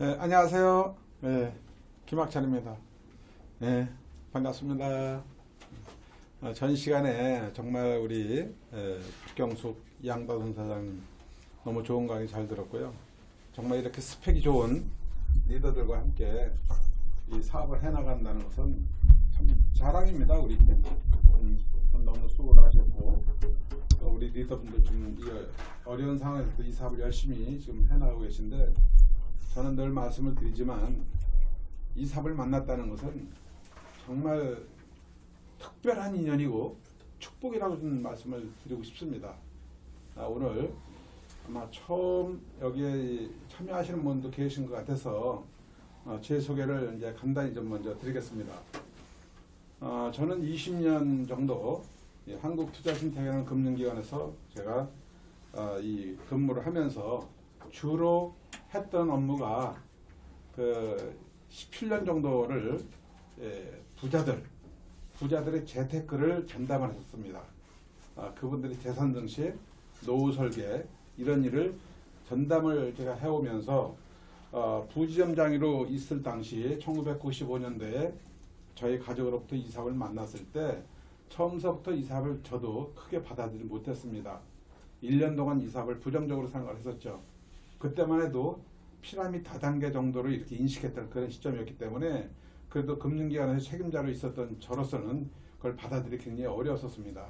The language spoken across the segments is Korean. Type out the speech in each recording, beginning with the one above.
안녕하세요. 김학찬입니다. 반갑습니다. 전 시간에 정말 우리 박경숙 양다선 사장님 너무 좋은 강의 잘 들었고요. 정말 이렇게 스펙이 좋은 리더들과 함께 이 사업을 해나간다는 것은 참 자랑입니다. 우리 팀. 너무 수고를 하셨고 또 우리 리더분들 좀 어려운 상황에서도 이 사업을 열심히 지금 해나가고 계신데, 저는 늘 말씀을 드리지만 이 사업을 만났다는 것은 정말 특별한 인연이고 축복이라고 좀 말씀을 드리고 싶습니다. 오늘 아마 처음 여기에 참여하시는 분도 계신 것 같아서 제 소개를 이제 간단히 좀 먼저 드리겠습니다. 저는 20년 정도 한국투자신탁이라는 금융기관에서 제가 이 근무를 하면서 주로 했던 업무가 그 17년 정도를 부자들의 재테크를 전담을 했습니다. 그분들이 재산 증식, 노후 설계 이런 일을 전담을 제가 해오면서 부지점장으로 있을 당시 1995년도에 저희 가족으로부터 이 사업을 만났을 때 처음서부터 이 사업을 저도 크게 받아들이지 못했습니다. 1년 동안 이 사업을 부정적으로 생각을 했었죠. 그때만 해도 피라미드 다단계 정도로 이렇게 인식했던 그런 시점이었기 때문에 그래도 금융기관에서 책임자로 있었던 저로서는 그걸 받아들이기 굉장히 어려웠었습니다.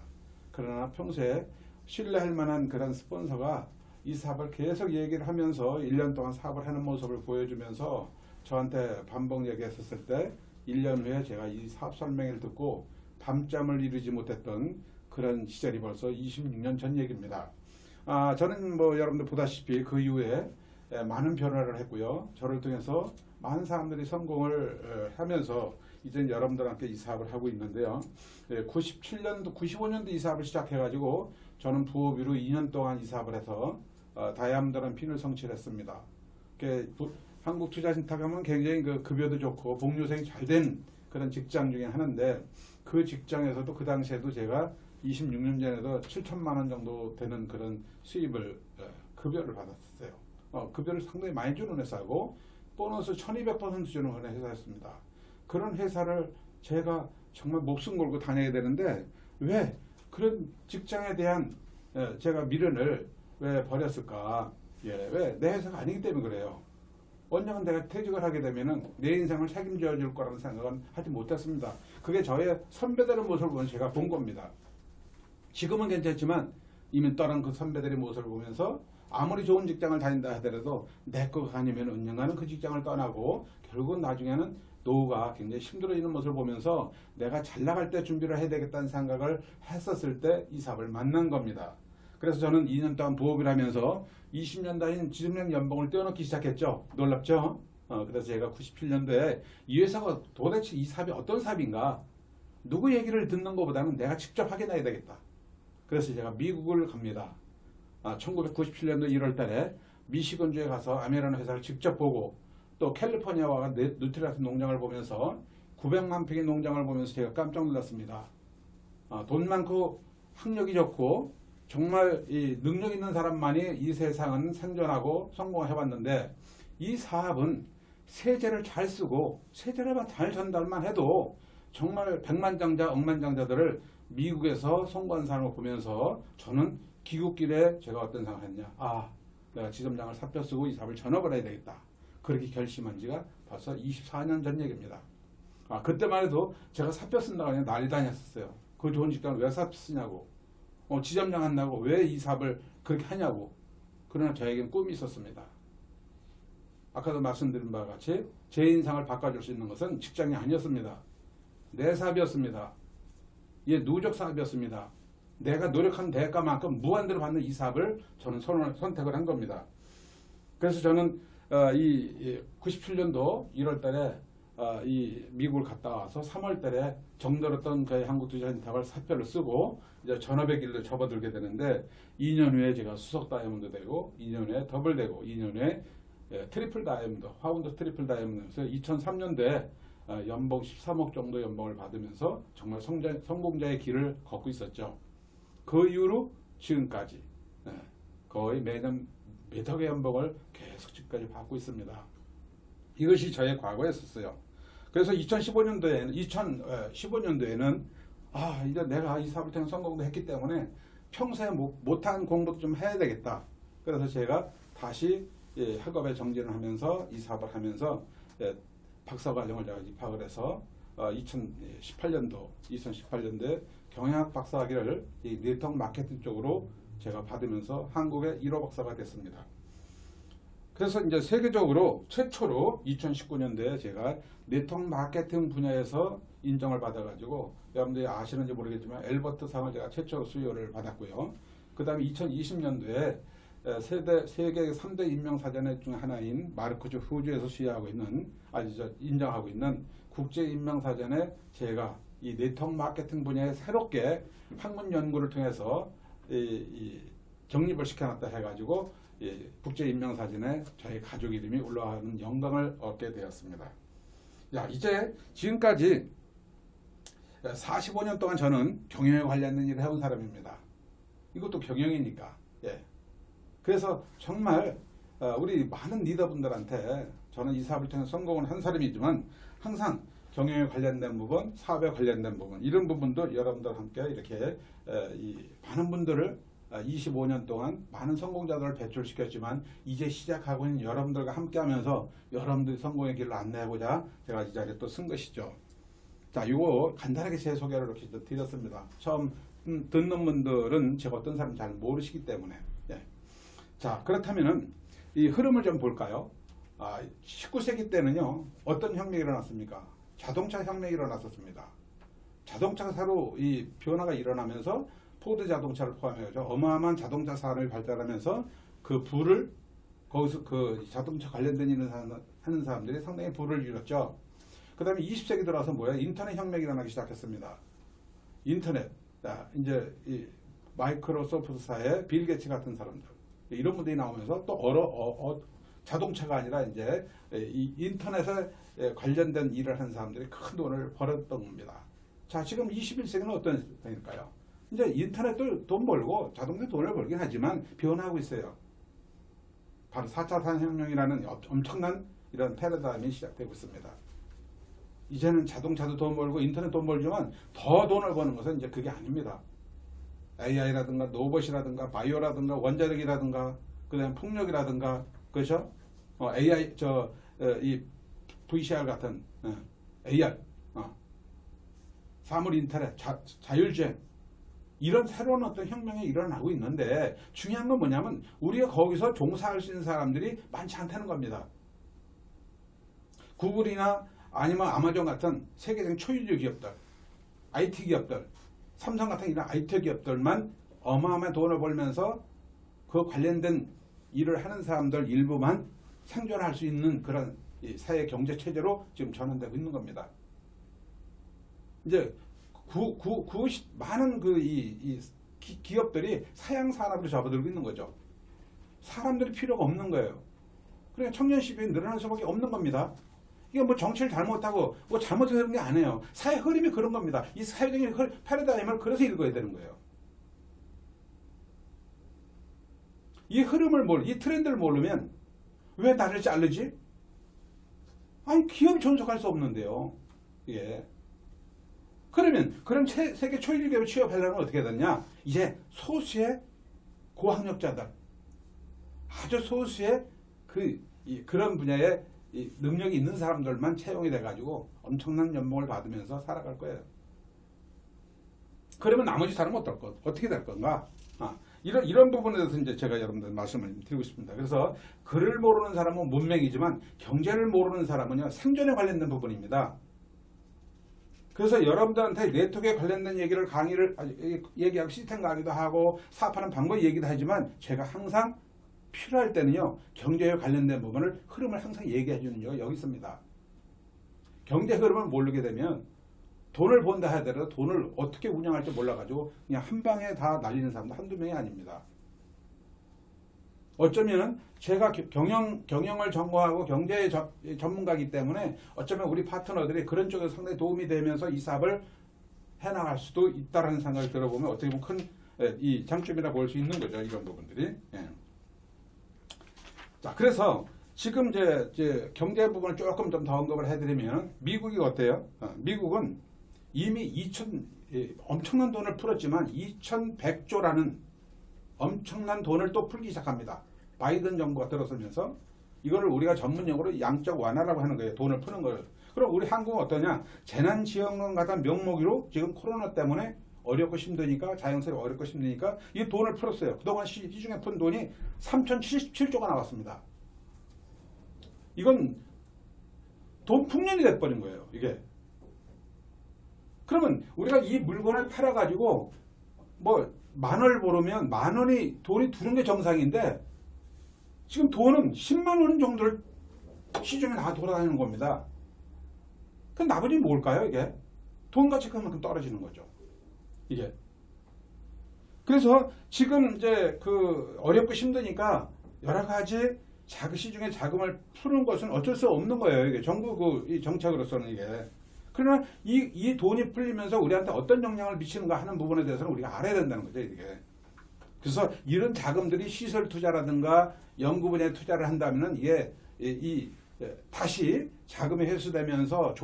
그러나 평소에 신뢰할 만한 그런 스폰서가 이 사업을 계속 얘기를 하면서 1년 동안 사업을 하는 모습을 보여주면서 저한테 반복 얘기했었을 때 1년 후에 제가 이 사업 설명회를 듣고 밤잠을 이루지 못했던 그런 시절이 벌써 26년 전 얘기입니다. 저는 뭐 여러분들 보다시피 그 이후에 많은 변화를 했고요. 저를 통해서 많은 사람들이 성공을 하면서 이제 여러분들과 함께 이 사업을 하고 있는데요. 97년도, 95년도 이 사업을 시작해가지고 저는 부업으로 2년 동안 이 사업을 해서 다이아몬드라는 핀을 성취했습니다. 한국투자신탁하면 굉장히 그 급여도 좋고 복리후생이 잘 된 그런 직장 중에 하나인데, 그 직장에서도 그 당시에도 제가 26년 전에도 7천만 원 정도 되는 그런 수입을 급여를 받았어요. 급여를 상당히 많이 주는 회사고 보너스 1200% 주는 그런 회사였습니다. 그런 회사를 제가 정말 목숨 걸고 다녀야 되는데 왜 그런 직장에 대한 제가 미련을 왜 버렸을까? 왜 내 회사가 아니기 때문에 그래요. 언젠가 내가 퇴직을 하게 되면은 내 인생을 책임져 줄 거라는 생각은 하지 못했습니다. 그게 저의 선배들의 모습을 보면 제가 본 겁니다. 지금은 괜찮지만 이미 떠난 그 선배들의 모습을 보면서 아무리 좋은 직장을 다닌다 하더라도 내 거가 아니면 언젠가는 그 직장을 떠나고 결국은 나중에는 노후가 굉장히 힘들어지는 모습을 보면서 내가 잘 나갈 때 준비를 해야 되겠다는 생각을 했었을 때 이 사업을 만난 겁니다. 그래서 저는 2년 동안 부업을 하면서 20년 단위 지점장 연봉을 떼어놓기 시작했죠. 놀랍죠? 그래서 제가 97년도에 이 회사가 도대체 이 사업이 어떤 사업인가, 누구 얘기를 듣는 것보다는 내가 직접 확인해야 되겠다. 그래서 제가 미국을 갑니다. 1997년도 1월 달에 미시건주에 가서 아메라는 회사를 직접 보고 또 캘리포니아와 누트리아스 농장을 보면서 900만 평의 농장을 보면서 제가 깜짝 놀랐습니다. 돈 많고 학력이 좋고 정말 이 능력 있는 사람만이 이 세상은 생존하고 성공해봤는데, 이 사업은 세제를 잘 쓰고 세제를 잘 전달만 해도 정말 백만장자 억만장자들을 미국에서 성공한 사람을 보면서 저는 귀국길에 제가 어떤 생각을 했냐, 내가 지점장을 사표 쓰고 이 사업을 전업을 해야 되겠다. 그렇게 결심한 지가 벌써 24년 전 얘기입니다. 그때만 해도 제가 사표 쓴다고 그냥 난리 다녔었어요. 그 좋은 직장을 왜 사표 쓰냐고, 지점장 한다고 왜 이 사업을 그렇게 하냐고. 그러나 저에게는 꿈이 있었습니다. 아까도 말씀드린 바와 같이 제 인상을 바꿔줄 수 있는 것은 직장이 아니었습니다. 내 사업이었습니다. 누적 사업이었습니다. 내가 노력한 대가만큼 무한대로 받는 이 사업을 저는 선택을 한 겁니다. 그래서 저는 이 97년도 1월 달에 이 미국을 갔다 와서 3월 달에 정들었던 그 한국투자신탁을 사표를 쓰고 이제 전업의 길로 접어들게 되는데, 2년 후에 제가 수석 다이아몬드 되고 2년 후에 더블 되고 2년 후에 트리플 다이아몬드, 파운드 트리플 다이아몬드에서 2003년도에 연봉 13억 정도 연봉을 받으면서 정말 성공자의 길을 걷고 있었죠. 그 이후로 지금까지 거의 매년 몇 억의 연봉을 계속 지금까지 받고 있습니다. 이것이 저의 과거였었어요. 그래서 2015년도에는 이제 내가 이 사업을 통해 성공도 했기 때문에 평소에 못한 공부도 좀 해야 되겠다. 그래서 제가 다시 학업에 정진을 하면서 이 사업을 하면서 박사과정을 제가 입학을 해서 2018년도에 경영학 박사학위를 이 네트워크 마케팅 쪽으로 제가 받으면서 한국의 1호 박사가 됐습니다. 그래서 이제 세계적으로 최초로 2019년도에 제가 네트워크 마케팅 분야에서 인정을 받아가지고 여러분들이 아시는지 모르겠지만 엘버트 상을 제가 최초 수여를 받았고요. 그 다음에 2020년도에 세계 3대 인명사전 중 하나인 마르크스 후주에서 인정하고 있는 국제인명사전에 제가 이 네트워크 마케팅 분야에 새롭게 학문 연구를 통해서 정립을 시켜놨다 해가지고 국제인명사전에 저희 가족 이름이 올라가는 영광을 얻게 되었습니다. 이제 지금까지 45년 동안 저는 경영에 관련된 일을 해온 사람입니다. 이것도 경영이니까. 그래서 정말 우리 많은 리더분들한테 저는 이 사업을 통해 성공을 한 사람이지만 항상 경영에 관련된 부분, 사업에 관련된 부분, 이런 부분도 여러분들과 함께 이렇게 많은 분들을 25년 동안 많은 성공자들을 배출시켰지만 이제 시작하고 있는 여러분들과 함께하면서 여러분들이 성공의 길을 안내하고자 제가 이 자리에 또 쓴 것이죠. 자, 이거 간단하게 제 소개를 이렇게 드렸습니다. 처음 듣는 분들은 제가 어떤 사람인지 잘 모르시기 때문에. 자, 그렇다면은 이 흐름을 좀 볼까요? 19세기 때는요, 어떤 혁명이 일어났습니까? 자동차 혁명이 일어났었습니다. 자동차가 새로 이 변화가 일어나면서 포드 자동차를 포함해서 어마어마한 자동차 산업이 발달하면서 그 부를 거기서 그 자동차 관련된 일을 하는 사람들이 상당히 부를 이뤘죠. 그 다음에 20세기 들어와서 인터넷 혁명이 일어나기 시작했습니다. 인터넷, 이제 이 마이크로소프트사의 빌 게츠 같은 사람들, 이런 분들이 나오면서 또 자동차가 아니라 이제 이 인터넷에 관련된 일을 하는 사람들이 큰 돈을 벌었던 겁니다. 자, 지금 21세기는 어떤 세상일까요? 이제 인터넷도 돈 벌고 자동차 돈을 벌긴 하지만 변화하고 있어요. 바로 4차 산업혁명이라는 엄청난 이런 패러다임이 시작되고 있습니다. 이제는 자동차도 돈 벌고 인터넷 돈 벌지만 더 돈을 버는 것은 이제 그게 아닙니다. AI라든가 로봇이라든가 바이오라든가 원자력이라든가 그다음 풍력이라든가 그렇죠? AI 이 VCR 같은 AR 사물 인터넷 자율주행 이런 새로운 어떤 혁명이 일어나고 있는데 중요한 건 뭐냐면 우리가 거기서 종사할 수 있는 사람들이 많지 않다는 겁니다. 구글이나 아니면 아마존 같은 세계적인 초유주 기업들, IT 기업들, 삼성 같은 이런 IT 기업들만 어마어마한 돈을 벌면서 그 관련된 일을 하는 사람들 일부만 생존할 수 있는 그런 사회 경제 체제로 지금 전환되고 있는 겁니다. 이제 많은 기업들이 사양 산업으로 접어들고 있는 거죠. 사람들이 필요가 없는 거예요. 그러니까 청년 시비이 늘어날 수밖에 없는 겁니다. 이게 뭐 정치를 잘못하고 뭐 잘못해서 그런 게 아니에요. 사회 흐름이 그런 겁니다. 이 사회적인 패러다임을 그래서 읽어야 되는 거예요. 이 흐름을 이 트렌드를 모르면 왜 나를 자르지? 아니 기업이 존속할 수 없는데요. 예. 그러면 그런 세계 초일류 기업을 취업하려면 어떻게 되냐? 이제 소수의 고학력자들, 아주 소수의 그런 분야에 능력이 있는 사람들만 채용이 돼가지고 엄청난 연봉을 받으면서 살아갈 거예요. 그러면 나머지 사람은 어떻게 될 건가? 이런 부분에 대해서 이제 제가 여러분들 말씀을 드리고 싶습니다. 그래서 글을 모르는 사람은 문맹이지만 경제를 모르는 사람은요 생존에 관련된 부분입니다. 그래서 여러분들한테 네트워크에 관련된 얘기하고 시스템 강의도 하고 사업하는 방법 얘기도 하지만 제가 항상 필요할 때는요 경제에 관련된 부분을 흐름을 항상 얘기해 주는 이유가 여기 있습니다. 경제 흐름을 모르게 되면 돈을 번다 하더라도 돈을 어떻게 운영할지 몰라가지고 그냥 한 방에 다 날리는 사람도 한두 명이 아닙니다. 어쩌면 제가 경영을 전공하고 경제 전문가이기 때문에 어쩌면 우리 파트너들이 그런 쪽에서 상당히 도움이 되면서 이 사업을 해나갈 수도 있다는 생각을 들어보면 어떻게 보면 큰 장점이라 볼 수 있는 거죠. 이런 부분들이. 예. 자, 그래서 지금 이제 경제 부분을 조금 좀 더 언급을 해드리면 미국이 어때요? 미국은 이미 엄청난 돈을 풀었지만 2100조라는 엄청난 돈을 또 풀기 시작합니다. 바이든 정부가 들어서면서 이거를 우리가 전문용어로 양적 완화라고 하는 거예요. 돈을 푸는 걸. 그럼 우리 한국은 어떠냐? 재난지원금 같은 명목으로 지금 코로나 때문에 어렵고 힘드니까 자연스레 어렵고 힘드니까 이 돈을 풀었어요. 그동안 시중에 푼 돈이 3077조가 나왔습니다. 이건 돈 풍년이 돼버린 거예요. 이게. 그러면 우리가 이 물건을 팔아가지고 뭐 10,000원을 벌으면 10,000원이 돈이 두는 게 정상인데 지금 돈은 10만 원 정도를 시중에 다 돌아다니는 겁니다. 그럼 나머지는 뭘까요? 이게 돈 가치가 그만큼 떨어지는 거죠. 이게. 그래서 지금 이제 그 어렵고 힘드니까 여러 가지 시중에 자금을 푸는 것은 어쩔 수 없는 거예요. 이게 정부 이 정책으로서는 이게. 그러나 이 돈이 풀리면서 우리한테 어떤 영향을 미치는가 하는 부분에 대해서는 우리가 알아야 된다는 거죠. 이게. 그래서 이런 자금들이 시설 투자라든가 연구 분야에 투자를 한다면은 이게 다시 자금이 회수되면서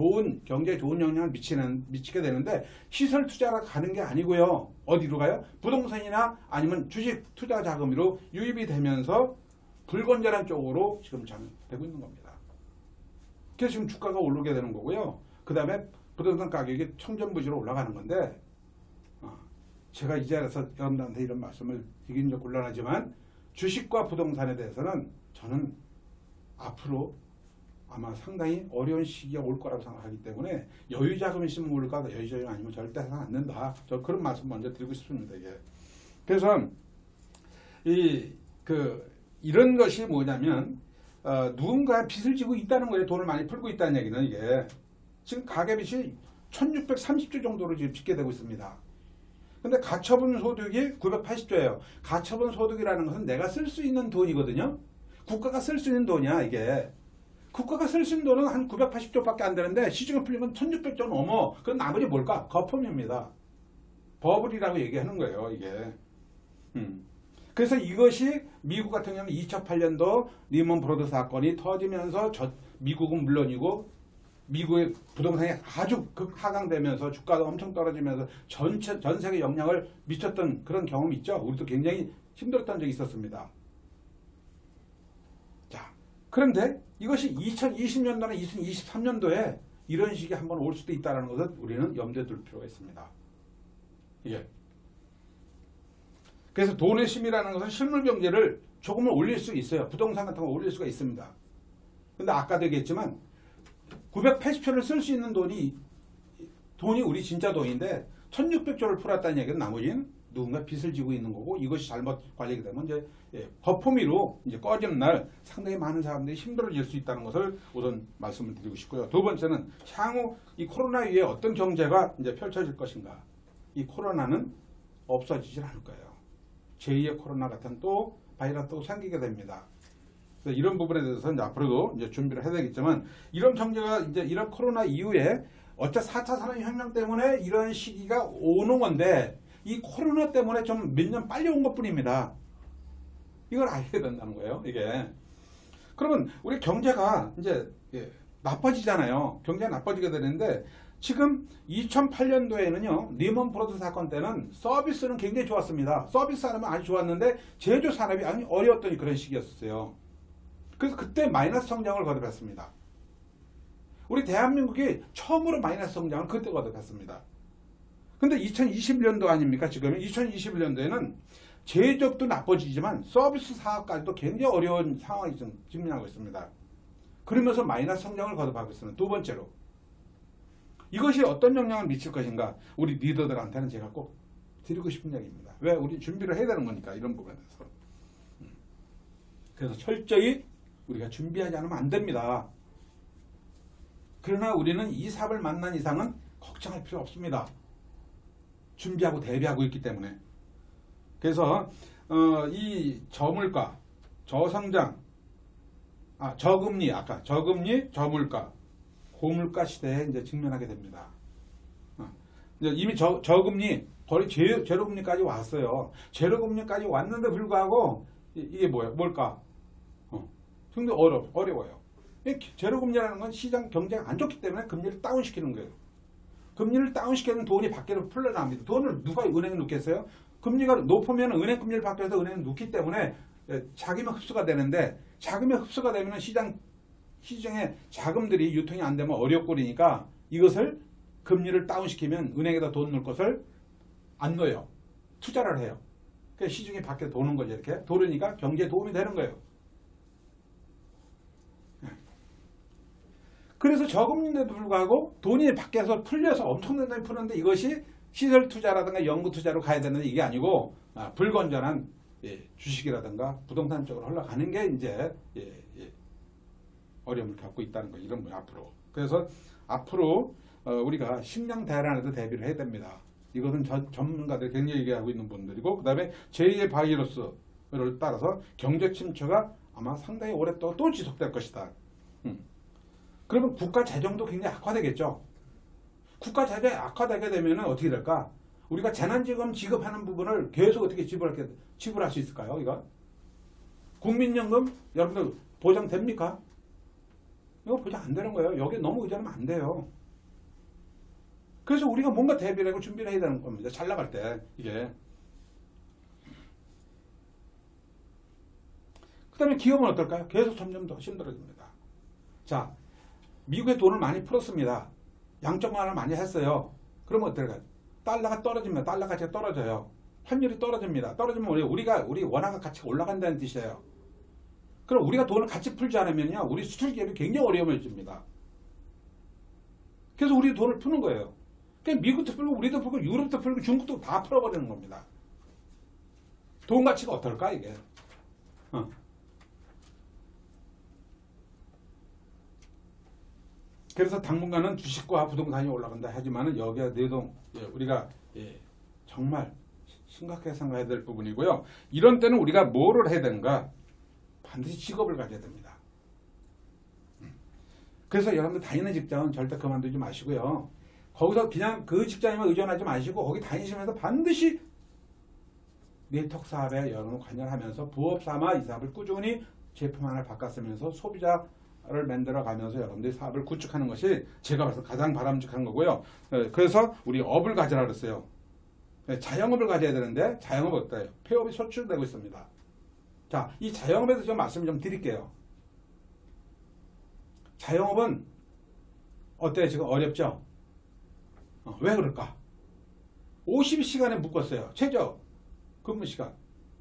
경제에 좋은 영향을 미치게 되는데 시설 투자가 가는 게 아니고요. 어디로 가요? 부동산이나 아니면 주식 투자 자금으로 유입이 되면서 불건전한 쪽으로 지금 되고 있는 겁니다. 그래서 지금 주가가 오르게 되는 거고요. 그 다음에 부동산 가격이 천정부지로 올라가는 건데 제가 이 자리에서 여러분들한테 이런 말씀을 드리긴 좀 곤란하지만 주식과 부동산에 대해서는 저는 앞으로 아마 상당히 어려운 시기가 올 거라고 생각하기 때문에 여유 자금이 있으면 오를까 여유 자금이 아니면 절대 해서는 안 된다. 저 그런 말씀 먼저 드리고 싶습니다. 이게. 그래서 이런 것이 뭐냐면 누군가 빚을 지고 있다는 거예요. 돈을 많이 풀고 있다는 얘기는 이게. 지금 가계빚이 1630조 정도로 지금 빚게 되고 있습니다. 근데 가처분 소득이 980조예요. 가처분 소득이라는 것은 내가 쓸 수 있는 돈이거든요. 국가가 쓸 수 있는 돈이야, 이게. 국가가 쓸 수 있는 돈은 한 980조밖에 안 되는데 시중에 풀린 건 1600조 넘어. 그럼 나머지 뭘까? 거품입니다. 버블이라고 얘기하는 거예요, 이게. 그래서 이것이 미국 같은 경우는 2008년도 리먼 브러더 사건이 터지면서 미국은 물론이고 미국의 부동산이 아주 하강되면서 주가가 엄청 떨어지면서 전 세계 영향을 미쳤던 그런 경험이 있죠. 우리도 굉장히 힘들었던 적이 있었습니다. 자, 그런데 이것이 2020년도나 2023년도에 이런 식이 한번 올 수도 있다는 것을 우리는 염두에 둘 필요가 있습니다. 예. 그래서 돈의 힘이라는 것은 실물 경제를 조금은 올릴 수 있어요. 부동산 같은 거 올릴 수가 있습니다. 근데 아까도 얘기했지만 980조를 쓸 수 있는 돈이 우리 진짜 돈인데 1600조를 풀었다는 얘기는 나머지는 누군가 빚을 지고 있는 거고 이것이 잘못 관리가 되면 이제 거품위로 이제 꺼지는 날 상당히 많은 사람들이 힘들어질 수 있다는 것을 우선 말씀을 드리고 싶고요. 두 번째는 향후 이 코로나 이후에 어떤 경제가 이제 펼쳐질 것인가. 이 코로나는 없어지질 않을 거예요. 제2의 코로나 같은 또 바이러스도 생기게 됩니다. 그래서 이런 부분에 대해서는 앞으로도 이제 준비를 해야 되겠지만 이런 경제가 이제 이런 코로나 이후에 어차 4차 산업혁명 때문에 이런 시기가 오는 건데 이 코로나 때문에 좀 몇 년 빨리 온 것뿐입니다. 이걸 알게 된다는 거예요. 이게. 그러면 우리 경제가 이제 나빠지잖아요. 경제가 나빠지게 되는데 지금 2008년도에는요. 리먼 브러더 사건 때는 서비스는 굉장히 좋았습니다. 서비스 산업은 아주 좋았는데 제조 산업이 아주 어려웠던 그런 시기였어요. 그래서 그때 마이너스 성장을 거듭했습니다. 우리 대한민국이 처음으로 마이너스 성장을 그때 거듭했습니다. 근데 2021년도 아닙니까? 지금 2021년도에는 제조업도 나빠지지만 서비스 사업까지도 굉장히 어려운 상황이 좀 직면하고 있습니다. 그러면서 마이너스 성장을 거듭하고 있습니다. 두 번째로 이것이 어떤 영향을 미칠 것인가 우리 리더들한테는 제가 꼭 드리고 싶은 얘기입니다. 왜? 우리 준비를 해야 되는 거니까 이런 부분에서. 그래서 철저히 우리가 준비하지 않으면 안 됩니다. 그러나 우리는 이 삽을 만난 이상은 걱정할 필요 없습니다. 준비하고 대비하고 있기 때문에. 그래서 이 저물가, 저성장, 저금리, 저금리, 저물가, 고물가 시대에 이제 직면하게 됩니다. 이미 저금리 거의 제로금리까지 왔어요. 제로금리까지 왔는데 불구하고 이게 뭘까? 굉장히 어려워요. 제로금리라는 건 시장 경제가 안 좋기 때문에 금리를 다운시키는 거예요. 금리를 다운시키면 돈이 밖으로 풀려나옵니다. 돈을 누가 은행에 넣겠어요? 금리가 높으면 은행 금리를 밖에서 은행에 넣기 때문에 자금이 흡수가 되는데, 자금이 흡수가 되면 시장에 자금들이 유통이 안 되면 어렵고리니까 이것을 금리를 다운시키면 은행에다 돈 넣을 것을 안 넣어요. 투자를 해요. 그래서 시중에 밖에 도는 거죠. 이렇게 도르니까 경제에 도움이 되는 거예요. 그래서 저금리인데도 불구하고 돈이 밖에서 풀려서 엄청난 돈이 푸는데, 이것이 시설 투자라든가 연구 투자로 가야 되는데 이게 아니고 불건전한 주식이라든가 부동산 쪽으로 흘러가는 게 이제 어려움을 겪고 있다는 거, 이런 거예요, 앞으로. 그래서 앞으로 우리가 식량 대란에도 대비를 해야 됩니다. 이것은 전문가들이 굉장히 얘기하고 있는 분들이고, 그 다음에 제2의 바이러스를 따라서 경제 침체가 아마 상당히 오래 또 지속될 것이다. 그러면 국가 재정도 굉장히 악화되겠죠. 국가 재정이 악화되게 되면 어떻게 될까? 우리가 재난지금 지급하는 부분을 계속 어떻게 지불할 수 있을까요? 이거 국민연금 여러분들 보장됩니까? 이거 보장 안 되는 거예요. 여기 너무 의존하면 안 돼요. 그래서 우리가 뭔가 대비를 하고 준비를 해야 되는 겁니다. 잘 나갈 때 이게. 그 다음에 기업은 어떨까요? 계속 점점 더 힘들어집니다. 자, 미국에 돈을 많이 풀었습니다. 양적 완화를 많이 했어요. 그러면 어떨까요? 달러가 떨어집니다. 달러 가치가 떨어져요. 환율이 떨어집니다. 떨어지면 우리 원화가 가치가 올라간다는 뜻이에요. 그럼 우리가 돈을 같이 풀지 않으면요, 우리 수출 기업이 굉장히 어려워집니다. 그래서 우리 돈을 푸는 거예요. 그러니까 미국도 풀고 우리도 풀고 유럽도 풀고 중국도 다 풀어버리는 겁니다. 돈 가치가 어떨까 이게? 그래서 당분간은 주식과 부동산이 올라간다 하지만은 여기에 내동 우리가 정말 심각하게 생각해야 될 부분이고요. 이런 때는 우리가 뭐를 해야 되는가? 반드시 직업을 가져야 됩니다. 그래서 여러분들 다니는 직장은 절대 그만두지 마시고요. 거기서 그냥 그 직장에만 의존하지 마시고 거기 다니시면서 반드시 네트워크 사업에 여러분 관여하면서 부업 삼아 이 사업을 꾸준히 제품 하나를 바꿔쓰면서 소비자를 만들어가면서 여러분들이 사업을 구축하는 것이 제가 봐서 가장 바람직한 거고요. 그래서 우리 업을 가져라 그랬어요. 자영업을 가져야 되는데 자영업 어때요? 폐업이 소출되고 있습니다. 자, 이 자영업에서 좀 말씀을 좀 드릴게요. 자영업은 어때요? 지금 어렵죠? 왜 그럴까? 52시간에 묶었어요. 최저 근무 시간.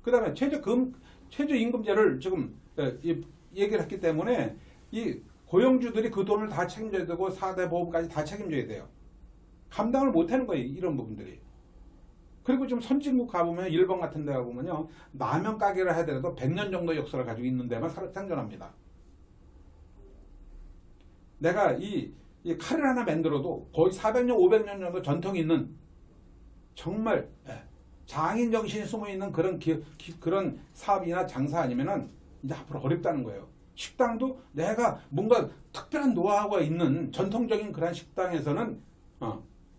그 다음에 최저 임금제를 지금 얘기를 했기 때문에 이 고용주들이 그 돈을 다 책임져야 되고 4대 보험까지 다 책임져야 돼요. 감당을 못하는 거예요. 이런 부분들이. 그리고 좀 선진국 가보면 일본 같은 데 가보면요. 라면 가게를 해야 되더라도 100년 정도 역사를 가지고 있는 데만 생존합니다. 내가 이 칼을 하나 만들어도 거의 400년, 500년 정도 전통이 있는 정말 장인 정신이 숨어있는 그런 사업이나 장사 아니면은 이제 앞으로 어렵다는 거예요. 식당도 내가 뭔가 특별한 노하우가 있는 전통적인 그런 식당에서는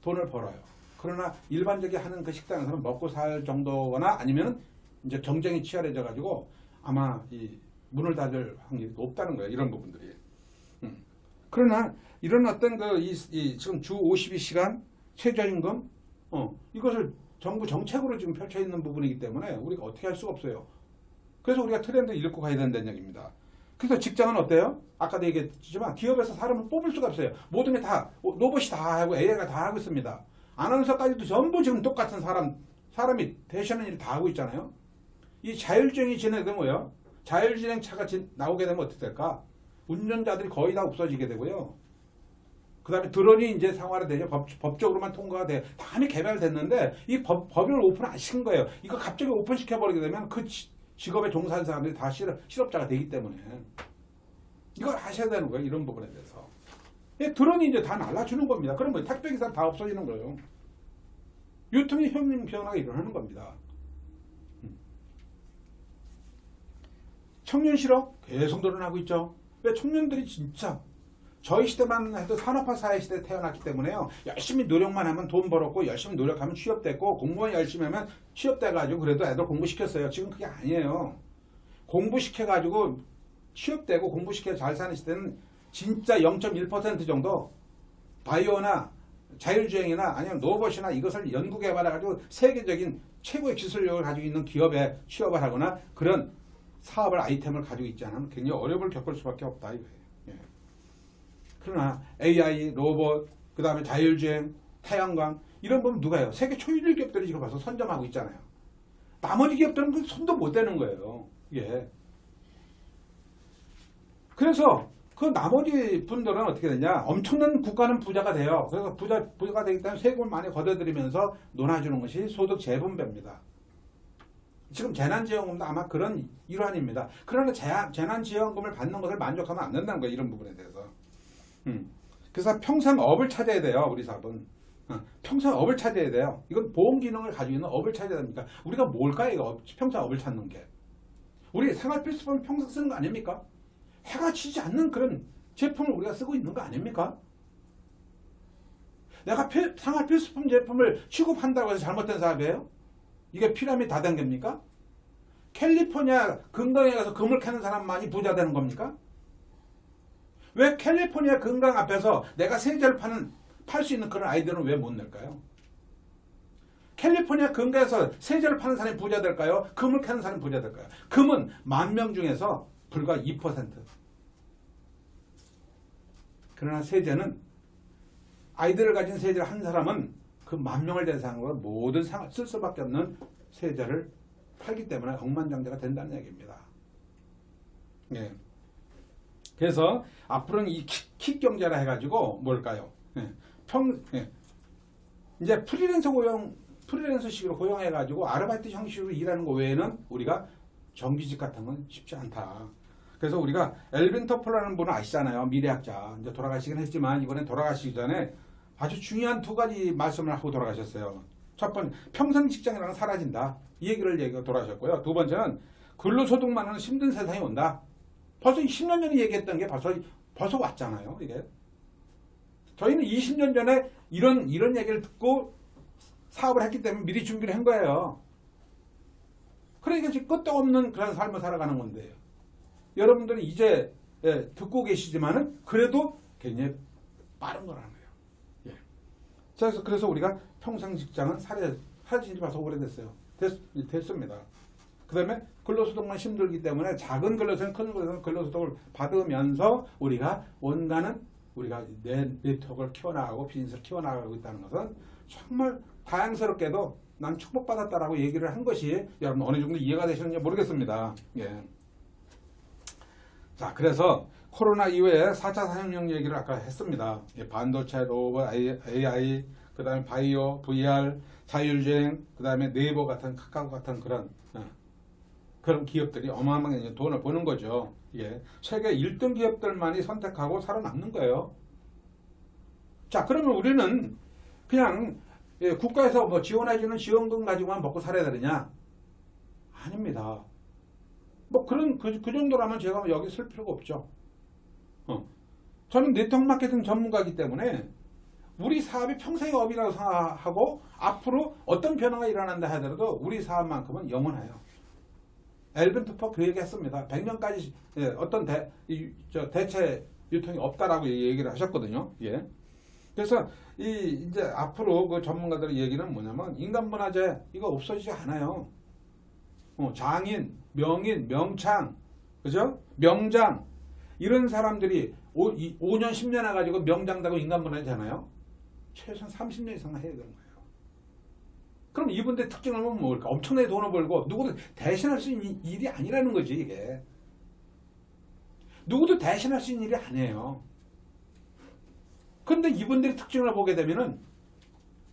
돈을 벌어요. 그러나 일반적인 하는 그 식당에서는 먹고 살 정도거나 아니면 이제 경쟁이 치열해져 가지고 아마 이 문을 닫을 확률이 높다는 거예요. 이런 부분들이. 그러나 이런 어떤 지금 주 52시간 최저임금 이것을 정부 정책으로 지금 펼쳐 있는 부분이기 때문에 우리가 어떻게 할 수가 없어요. 그래서 우리가 트렌드 읽고 가야 된다는 얘기입니다. 그래서 직장은 어때요? 아까도 얘기했지만 기업에서 사람을 뽑을 수가 없어요. 모든 게 다 로봇이 다 하고 AI가 다 하고 있습니다. 아나운서까지도 전부 지금 똑같은 사람이 대시하는 일을 다 하고 있잖아요. 이 자율주행이 진행되면 뭐예요? 자율주행차가 나오게 되면 어떻게 될까? 운전자들이 거의 다 없어지게 되고요. 그 다음에 드론이 이제 상활화되죠. 법적으로만 통과가 돼. 다음에 개발됐는데 이 법을 오픈 안 시킨 거예요. 이거 갑자기 오픈시켜버리게 되면 그 직업에 종사하는 사람들이 다 실업자가 되기 때문에 이걸 하셔야 되는 거예요. 이런 부분에 대해서. 드론이 이제 다 날라주는 겁니다. 그러면 택배기사 다 없어지는 거예요. 유통의 혁명 변화가 일어나는 겁니다. 청년 실업 계속 늘어나고 있죠. 왜 청년들이 진짜 저희 시대만 해도 산업화 사회 시대에 태어났기 때문에요. 열심히 노력만 하면 돈 벌었고 열심히 노력하면 취업됐고 공부만 열심히 하면 취업돼가지고 그래도 애들 공부시켰어요. 지금 그게 아니에요. 공부시켜가지고 취업되고 공부시켜 잘 사는 시대는 진짜 0.1% 정도 바이오나 자율주행이나 아니면 로봇이나 이것을 연구 개발해가지고 세계적인 최고의 기술력을 가지고 있는 기업에 취업을 하거나 그런 사업을 아이템을 가지고 있지 않으면 굉장히 어려움을 겪을 수밖에 없다 이거예요. 예. 그러나 AI, 로봇, 그 다음에 자율주행, 태양광 이런 보면 누가 해요? 세계 초일류 기업들이 지금 와서 선점하고 있잖아요. 나머지 기업들은 그 손도 못 대는 거예요. 예. 그래서 그 나머지 분들은 어떻게 되냐? 엄청난 국가는 부자가 돼요. 그래서 부자가 되기 때문에 세금을 많이 걷어들이면서 논아주는 것이 소득 재분배입니다. 지금 재난지원금도 아마 그런 일환입니다. 그러나 재난지원금을 받는 것을 만족하면 안 된다는 거예요. 이런 부분에 대해서. 그래서 평생 업을 찾아야 돼요. 우리 사업은. 평생 업을 찾아야 돼요. 이건 보험 기능을 가지고 있는 업을 찾아야 됩니까? 우리가 뭘까요? 이거 평생 업을 찾는 게. 우리 생활 필수품 평생 쓰는 거 아닙니까? 해가 지지 않는 그런 제품을 우리가 쓰고 있는 거 아닙니까? 내가 생활 필수품 제품을 취급한다고 해서 잘못된 사업이에요? 이게 피라미드 다단계입니까? 캘리포니아 금강에 가서 금을 캐는 사람만이 부자 되는 겁니까? 왜 캘리포니아 금강 앞에서 내가 세제를 팔 수 있는 그런 아이디어는 왜 못 낼까요? 캘리포니아 금강에서 세제를 파는 사람이 부자 될까요? 금을 캐는 사람이 부자 될까요? 금은 10,000명 중에서 불과 2%. 그러나 세제는 아이들을 가진 세제를 한 사람은 그 10,000명을 대상으로 모든 쓸 수밖에 없는 세제를 팔기 때문에 억만장자가 된다는 얘기입니다. 예. 그래서 앞으로는 이 킥 경제라 해가지고 뭘까요? 예. 이제 프리랜서식으로 고용해가지고 아르바이트 형식으로 일하는 거 외에는 우리가 정규직 같은 건 쉽지 않다. 그래서 우리가 엘빈 토플라는 분은 아시잖아요. 미래학자. 이제 돌아가시긴 했지만 이번에 돌아가시기 전에 아주 중요한 2가지 말씀을 하고 돌아가셨어요. 첫 번째, 평생 직장이라는 건 사라진다. 이 얘기를 얘기하고 돌아가셨고요. 두 번째는 근로소득만 하는 힘든 세상이 온다. 벌써 10년 전에 얘기했던 게 벌써 왔잖아요. 이게. 저희는 20년 전에 이런 얘기를 듣고 사업을 했기 때문에 미리 준비를 한 거예요. 그러니까 지금 끝도 없는 그런 삶을 살아가는 건데요. 여러분들은 이제 듣고 계시지만은 그래도 굉장히 빠른 거라는 거예요. 예. 그래서 우리가 평생 직장은 사라진 지 벌써 오래됐어요. 됐습니다. 그 다음에 근로소득만 힘들기 때문에 작은 근로소득, 큰 근로소득을 받으면서 우리가 우리가 내 네트워크를 키워나가고 비즈니스를 키워나가고 있다는 것은 정말 다양스럽게도 난 축복받았다라고 얘기를 한 것이 여러분 어느 정도 이해가 되시는지 모르겠습니다. 예. 자, 그래서 코로나 이후에 4차 산업혁명 얘기를 아까 했습니다. 예, 반도체, 로봇, AI, 그 다음에 바이오, VR, 자율주행, 그 다음에 네이버 같은 카카오 같은 그런 기업들이 어마어마하게 돈을 버는 거죠. 예. 세계 1등 기업들만이 선택하고 살아남는 거예요. 자, 그러면 우리는 그냥 국가에서 뭐 지원해주는 지원금 가지고만 먹고 살아야 되느냐? 아닙니다. 뭐 그 정도라면 제가 여기 쓸 필요가 없죠. 저는 네트워크 마케팅 전문가이기 때문에 우리 사업이 평생의 업이라고 생각하고 앞으로 어떤 변화가 일어난다 하더라도 우리 사업만큼은 영원해요. 엘빈 토플러 그 얘기 했습니다. 100년까지 어떤 대체 유통이 없다라고 얘기를 하셨거든요. 예. 그래서 이제 앞으로 그 전문가들의 얘기는 뭐냐면 인간문화재 이거 없어지지 않아요. 장인, 명인, 명창, 그죠? 명장 이런 사람들이 5년, 10년 해가지고 명장되고 인간문화재잖아요. 최소한 30년 이상 해야 되는 거예요. 그럼 이분들의 특징을 보면 뭘까? 엄청나게 돈을 벌고 누구도 대신할 수 있는 일이 아니라는 거지 이게. 누구도 대신할 수 있는 일이 아니에요. 그런데 이분들의 특징을 보게 되면은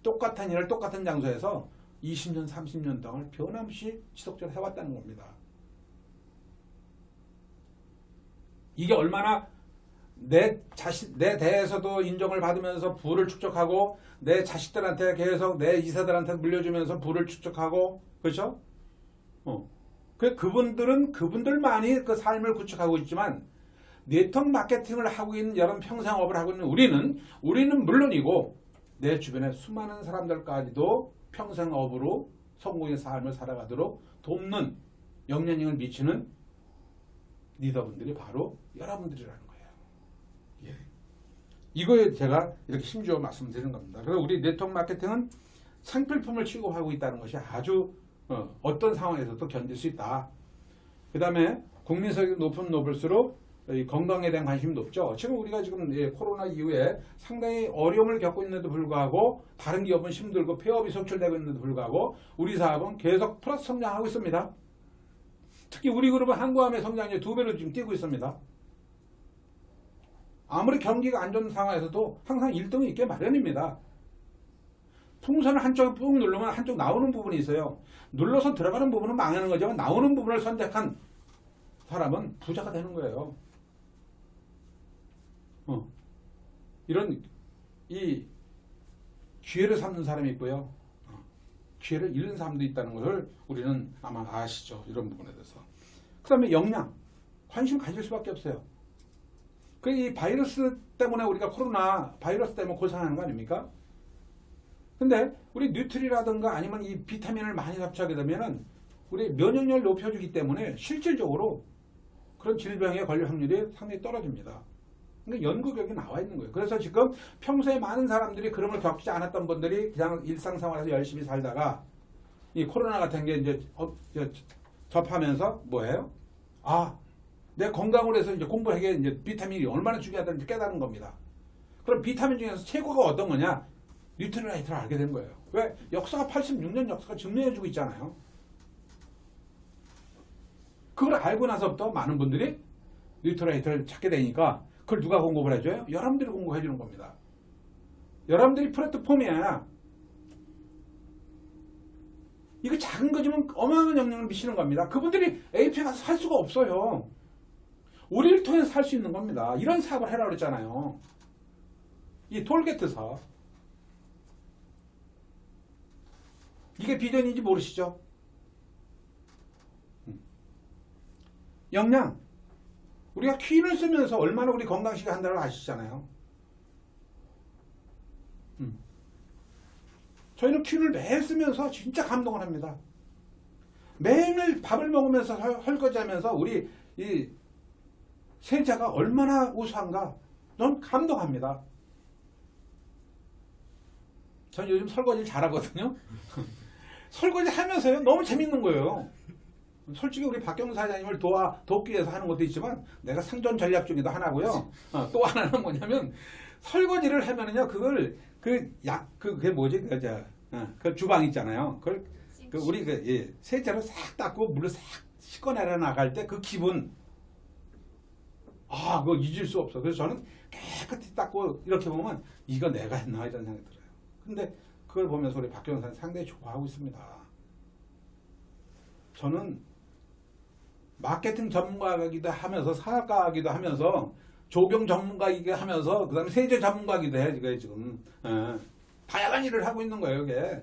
똑같은 일을 똑같은 장소에서 20년, 30년 동안 변함없이 지속적으로 해왔다는 겁니다. 이게 얼마나 내 대에서도 인정을 받으면서 부를 축적하고 내 자식들한테 계속 내 이사들한테 물려주면서 부를 축적하고 그렇죠? 그분들만이 그 삶을 구축하고 있지만 네트워크 마케팅을 하고 있는 여러분 평생업을 하고 있는 우리는 물론이고 내 주변에 수많은 사람들까지도 평생업으로 성공의 삶을 살아가도록 돕는 영향력을 미치는 리더분들이 바로 여러분들이라는 거예요. 예. 이거에 제가 이렇게 심주어 말씀드리는 겁니다. 그래서 우리 네트워크 마케팅은 상필품을 취급하고 있다는 것이 아주 어떤 상황에서도 견딜 수 있다. 그 다음에 국민성이 높을수록 이 건강에 대한 관심이 높죠. 지금 우리가 지금 코로나 이후에 상당히 어려움을 겪고 있는데도 불구하고 다른 기업은 힘들고 폐업이 속출되고 있는데도 불구하고 우리 사업은 계속 플러스 성장하고 있습니다. 특히 우리 그룹은 한국암의 성장률 2배로 지금 뛰고 있습니다. 아무리 경기가 안 좋은 상황에서도 항상 1등이 있게 마련입니다. 풍선을 한쪽에 꾹 누르면 한쪽 나오는 부분이 있어요. 눌러서 들어가는 부분은 망하는 거지만 나오는 부분을 선택한 사람은 부자가 되는 거예요. 이런 이 기회를 삼는 사람이 있고요. 기회를 잃는 사람도 있다는 것을 우리는 아마 아시죠. 이런 부분에 대해서. 그 다음에 역량. 관심 가질 수밖에 없어요. 이 바이러스 때문에 우리가 코로나 바이러스 때문에 고생하는 거 아닙니까? 근데 우리 뉴트리라든가 아니면 이 비타민을 많이 섭취하게 되면은 우리 면역력을 높여주기 때문에 실질적으로 그런 질병에 걸릴 확률이 상당히 떨어집니다. 그러니까 연구 결과가 나와 있는 거예요. 그래서 지금 평소에 많은 사람들이 그런 걸 겪지 않았던 분들이 그냥 일상생활에서 열심히 살다가 이 코로나 같은 게 이제 접하면서 뭐예요? 아, 내 건강을 해서 이제 공부하기에 이제 비타민이 얼마나 중요하다는지 깨달은 겁니다. 그럼 비타민 중에서 최고가 어떤 거냐? 뉴트리라이트를 알게 된 거예요. 왜? 역사가 86년 역사가 증명해주고 있잖아요. 그걸 알고 나서부터 많은 분들이 뉴트리라이트를 찾게 되니까 그걸 누가 공급을 해줘요? 여러분들이 공급해 주는 겁니다. 여러분들이 플랫폼이야. 이거 작은 거지만 어마어마한 영향을 미치는 겁니다. 그분들이 AP에 가서 살 수가 없어요. 우리를 통해서 살 수 있는 겁니다. 이런 사업을 해라 그랬잖아요. 이 톨게트 사업. 이게 비전인지 모르시죠? 역량. 우리가 퀸을 쓰면서 얼마나 우리 건강식이 한다는 걸 아시잖아요. 저희는 퀸을 매일 쓰면서 진짜 감동을 합니다. 매일 밥을 먹으면서 설거지하면서 우리 이 세자가 얼마나 우수한가 전 감동합니다. 전 요즘 설거지를 잘하거든요. 설거지 하면서요 너무 재밌는 거예요. 솔직히 우리 박경수 사장님을 돕기 위해서 하는 것도 있지만 내가 생존 전략 중에도 하나고요. 또 하나는 뭐냐면 설거지를 하면은요 그걸 그게 뭐지 그 주방 있잖아요. 그걸 우리 세제로 싹 닦고 물을 싹 씻어내려 나갈 때 그 기분 그거 잊을 수 없어. 그래서 저는 깨끗이 닦고 이렇게 보면 이거 내가 했나 이런 생각이 들어요. 근데 그걸 보면서 우리 박경수 사장님 상당히 좋아하고 있습니다. 저는 마케팅 전문가이기도 하면서 사업가이기도 하면서 조경 전문가이기도 하면서 그 다음에 세제 전문가이기도 해 지금 다양한 일을 하고 있는 거예요. 이게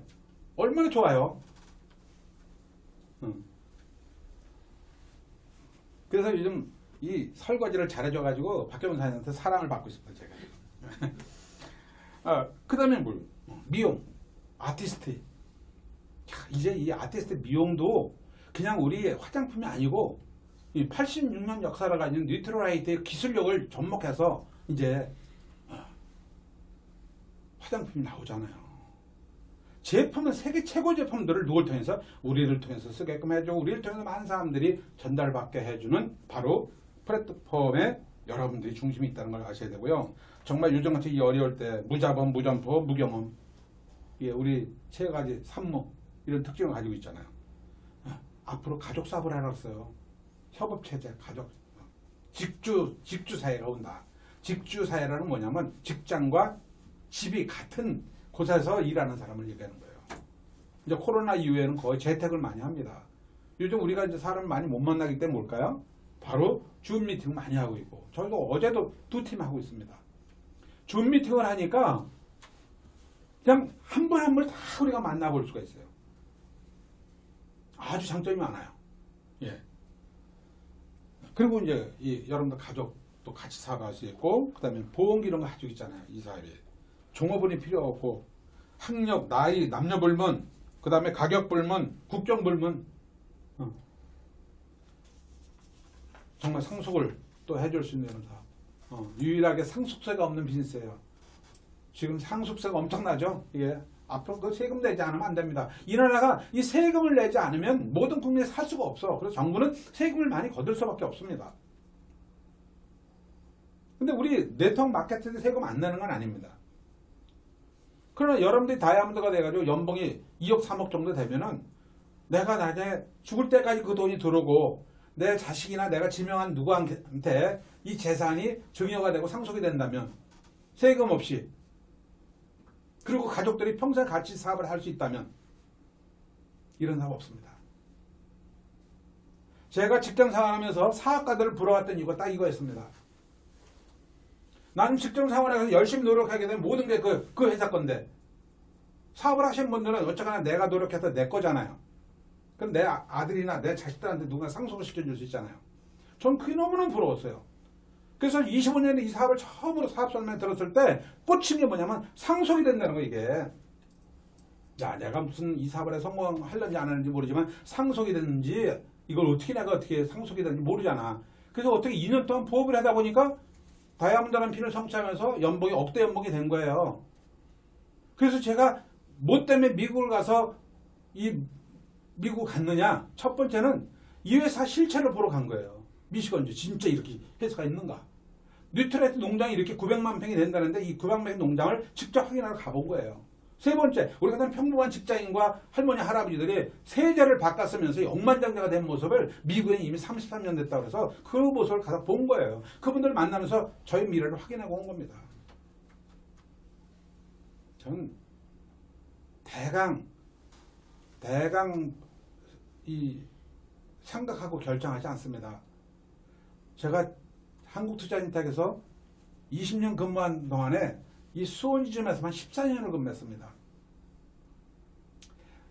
얼마나 좋아요. 그래서 요즘 이 설거지를 잘해줘 가지고 박경훈 사장님한테 사랑을 받고 있습니다. 제가. 그 다음에 미용 아티스트. 이제 이 아티스트 미용도 그냥 우리 화장품이 아니고 이 86년 역사를 가진 뉴트리라이트의 기술력을 접목해서 이제 화장품이 나오잖아요. 제품은 세계 최고 제품들을 누굴 통해서? 우리를 통해서 쓰게끔 해주고 우리를 통해서 많은 사람들이 전달받게 해주는 바로 플랫폼에 여러분들이 중심이 있다는 걸 아셔야 되고요. 정말 요즘같이 이 어려울 때 무자본, 무점포, 무경험 우리 세 가지 산무 이런 특징을 가지고 있잖아요. 앞으로 가족 사업을 해놨어요. 협업체제, 가족, 직주 사회가 온다. 직주 사회라는 뭐냐면 직장과 집이 같은 곳에서 일하는 사람을 얘기하는 거예요. 이제 코로나 이후에는 거의 재택을 많이 합니다. 요즘 우리가 이제 사람을 많이 못 만나기 때문에 뭘까요? 바로 줌 미팅 많이 하고 있고 저희도 어제도 2팀 하고 있습니다. 줌 미팅을 하니까 그냥 한 번 한 번 다 우리가 만나볼 수가 있어요. 아주 장점이 많아요. 예. 그리고 이제 여러분들 가족도 같이 살아갈 수 있고 그 다음에 보험 이런 거 가지고 있잖아요. 이 사회에 종업원이 필요 없고 학력, 나이, 남녀 불문 그 다음에 가격 불문, 국경 불문 정말 상속을 또 해줄 수 있는 사업. 유일하게 상속세가 없는 비즈니스예요. 지금 상속세가 엄청나죠. 이게 앞으로 그 세금 내지 않으면 안 됩니다. 이 나라가 이 세금을 내지 않으면 모든 국민이 살 수가 없어. 그래서 정부는 세금을 많이 거둘 수밖에 없습니다. 근데 우리 네트워크 마케팅에 세금 안 내는 건 아닙니다. 그러나 여러분들이 다이아몬드가 돼가지고 연봉이 2억 3억 정도 되면은 내가 나중에 죽을 때까지 그 돈이 들어오고 내 자식이나 내가 지명한 누구한테 이 재산이 증여가 되고 상속이 된다면 세금 없이, 그리고 가족들이 평생 같이 사업을 할 수 있다면 이런 사업 없습니다. 제가 직장 생활하면서 사업가들을 부러웠던 이유가 딱 이거였습니다. 나는 직장 생활에서 열심히 노력하게 되면 모든 게 그 회사 건데, 사업을 하시는 분들은 어쨌거나 내가 노력해서 내 거잖아요. 그럼 내 아들이나 내 자식들한테 누가 상속을 시켜줄 수 있잖아요. 전 그게 너무너무 부러웠어요. 그래서 25년에 이 사업을 처음으로 사업 설명 들었을 때 꽂힌 게 뭐냐면 상속이 된다는 거. 이게 야, 내가 무슨 이 사업에 성공하려는지 안 하는지 모르지만 상속이 됐는지, 이걸 어떻게 상속이 됐는지 모르잖아. 그래서 어떻게 2년 동안 부업을 하다 보니까 다이아몬드라는 핀을 성취하면서 연봉이 억대 연봉이 된 거예요. 그래서 제가 뭐 때문에 미국을 가서 미국 갔느냐? 첫 번째는 이 회사 실체를 보러 간 거예요. 미시건주 진짜 이렇게 회사가 있는가? 뉴트레트 농장이 이렇게 900만 평이 된다는데 이 900만 평 농장을 직접 확인하러 가본 거예요. 세 번째, 우리 같은 평범한 직장인과 할머니 할아버지들이 세제를 바꿨으면서 억만장자가 된 모습을 미국에 이미 33년 됐다고 해서 그 모습을 가서 본 거예요. 그분들을 만나면서 저희 미래를 확인하고 온 겁니다. 저는 대강 이 생각하고 결정하지 않습니다. 제가 한국투자인탁에서 20년 근무한 동안에 이 수원 지점에서만 14년을 근무했습니다.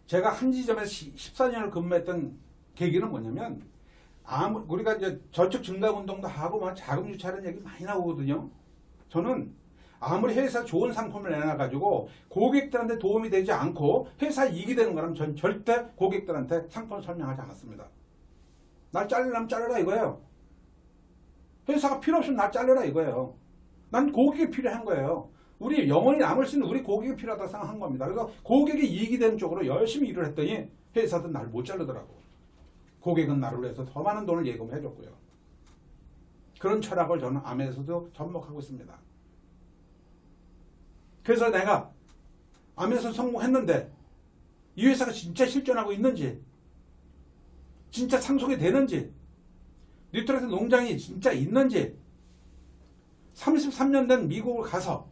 제가 한 지점에서 14년을 근무했던 계기는 뭐냐면, 우리가 이제 저축 증강 운동도 하고 막 자금 유치하는 얘기 많이 나오거든요. 저는 아무리 회사 좋은 상품을 내놔가지고 고객들한테 도움이 되지 않고 회사 이익이 되는 거라면 전 절대 고객들한테 상품을 설명하지 않았습니다. 날 자르려면 자르라 이거예요. 회사가 필요 없으면 날 자르라 이거예요. 난 고객이 필요한 거예요. 우리 영원히 남을 수 있는 우리 고객이 필요하다고 생각한 겁니다. 그래서 고객이 이익이 되는 쪽으로 열심히 일을 했더니 회사도 나를 못 자르더라고. 고객은 나를 위해서 더 많은 돈을 예금해 줬고요. 그런 철학을 저는 암에서도 접목하고 있습니다. 그래서 내가 암에서 성공했는데 이 회사가 진짜 실존하고 있는지, 진짜 상속이 되는지, 뉴트레트 농장이 진짜 있는지 33년 된 미국을 가서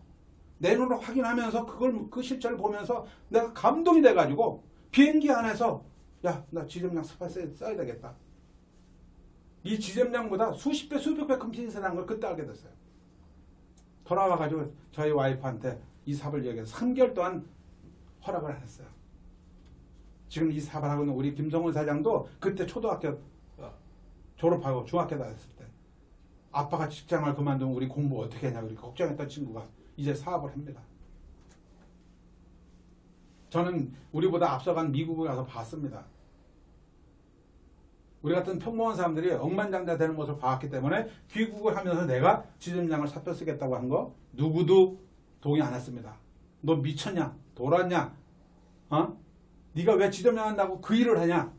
내 눈으로 확인하면서 그 실체를 보면서 내가 감동이 돼가지고 비행기 안에서 야, 나 지점장 스파이스 써야 되겠다. 이 지점장보다 수십 배, 수백 배 큰 비즈니스라는 걸 그때 알게 됐어요. 돌아와가지고 저희 와이프한테 이 사업을 얘기해서 3개월 동안 허락을 안 했어요. 지금 이 사업을 하고 있는 우리 김성훈 사장도 그때 초등학교 졸업하고 중학교 다녔을 때 아빠가 직장을 그만두면 우리 공부 어떻게 하냐고 걱정했던 친구가 이제 사업을 합니다. 저는 우리보다 앞서간 미국에 가서 봤습니다. 우리 같은 평범한 사람들이 억만장자 되는 것을 봤기 때문에 귀국을 하면서 내가 지점장을 사표 쓰겠다고 한 거 누구도 동의 안 했습니다. 너 미쳤냐? 돌았냐? 네가 왜 지점장 한다고 그 일을 하냐?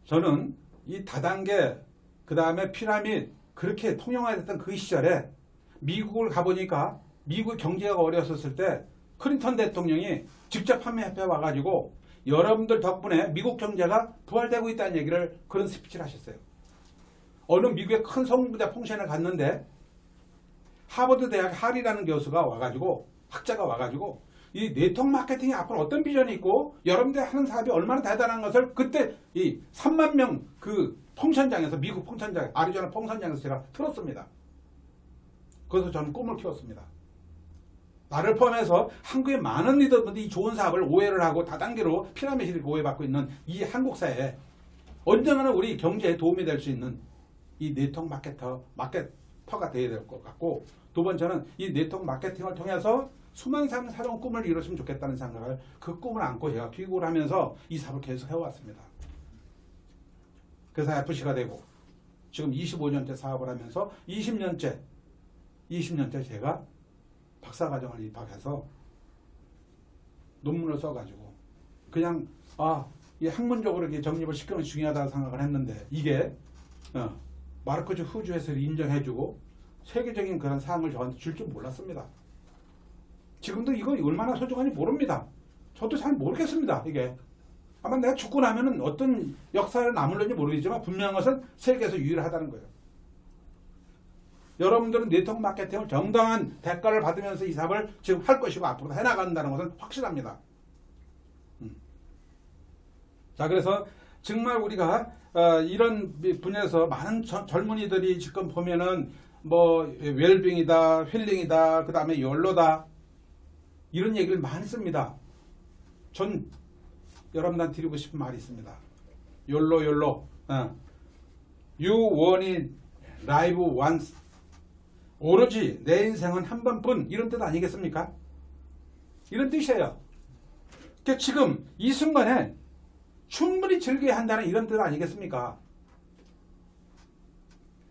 저는 이 다단계, 그 다음에 피라미드 그렇게 통용화됐던 그 시절에 미국을 가보니까 미국 경제가 어려웠을 때 클린턴 대통령이 직접 판매협회 와가지고 여러분들 덕분에 미국 경제가 부활되고 있다는 얘기를, 그런 스피치를 하셨어요. 어느 미국의 큰 성공부자 펑션을 갔는데 하버드 대학 할이라는 교수가 와가지고, 학자가 와가지고 이 네트워크 마케팅이 앞으로 어떤 비전이 있고 여러분들이 하는 사업이 얼마나 대단한 것을 그때 이 3만 명 그 펑션장에서, 미국 펑션장, 아리조나 펑션장에서 제가 들었습니다. 그래서 저는 꿈을 키웠습니다. 나를 포함해서 한국의 많은 리더분들이 이 좋은 사업을 오해를 하고 다단계로 피라미드를 오해받고 있는 이 한국 사회에 언젠가는 우리 경제에 도움이 될 수 있는 이 네트워크 마케터가 되어야 될 것 같고, 두 번째는 이 네트워크 마케팅을 통해서 수많은 사람이 살아온 꿈을 이뤘으면 좋겠다는 생각을 그 꿈을 안고 제가 귀국을 하면서 이 사업을 계속 해왔습니다. 그래서 FC가 되고 지금 25년째 사업을 하면서 20년째 제가 박사과정을 입학해서 논문을 써가지고 그냥 이 학문적으로 이렇게 정립을 시키는 게 중요하다고 생각을 했는데 이게 마르코즈 후주에서 인정해주고 세계적인 그런 사항을 저한테 줄 줄 몰랐습니다. 지금도 이거 얼마나 소중한지 모릅니다. 저도 잘 모르겠습니다. 이게 아마 내가 죽고 나면은 어떤 역사를 남을는지 모르겠지만 분명한 것은 세계에서 유일하다는 거예요. 여러분들은 네트워크 마케팅을 정당한 대가를 받으면서 이 사업을 지금 할 것이고 앞으로 해나간다는 것은 확실합니다. 자, 그래서 정말 우리가 이런 분야에서 많은 젊은이들이 지금 보면은 뭐 웰빙이다, 힐링이다, 그 다음에 욜로다 이런 얘기를 많이 씁니다. 전 여러분한테 드리고 싶은 말이 있습니다. 욜로. You only live once. 오로지 내 인생은 한 번뿐 이런 뜻 아니겠습니까? 이런 뜻이에요. 그러니까 지금 이 순간에 충분히 즐겨야 한다는 이런 뜻 아니겠습니까?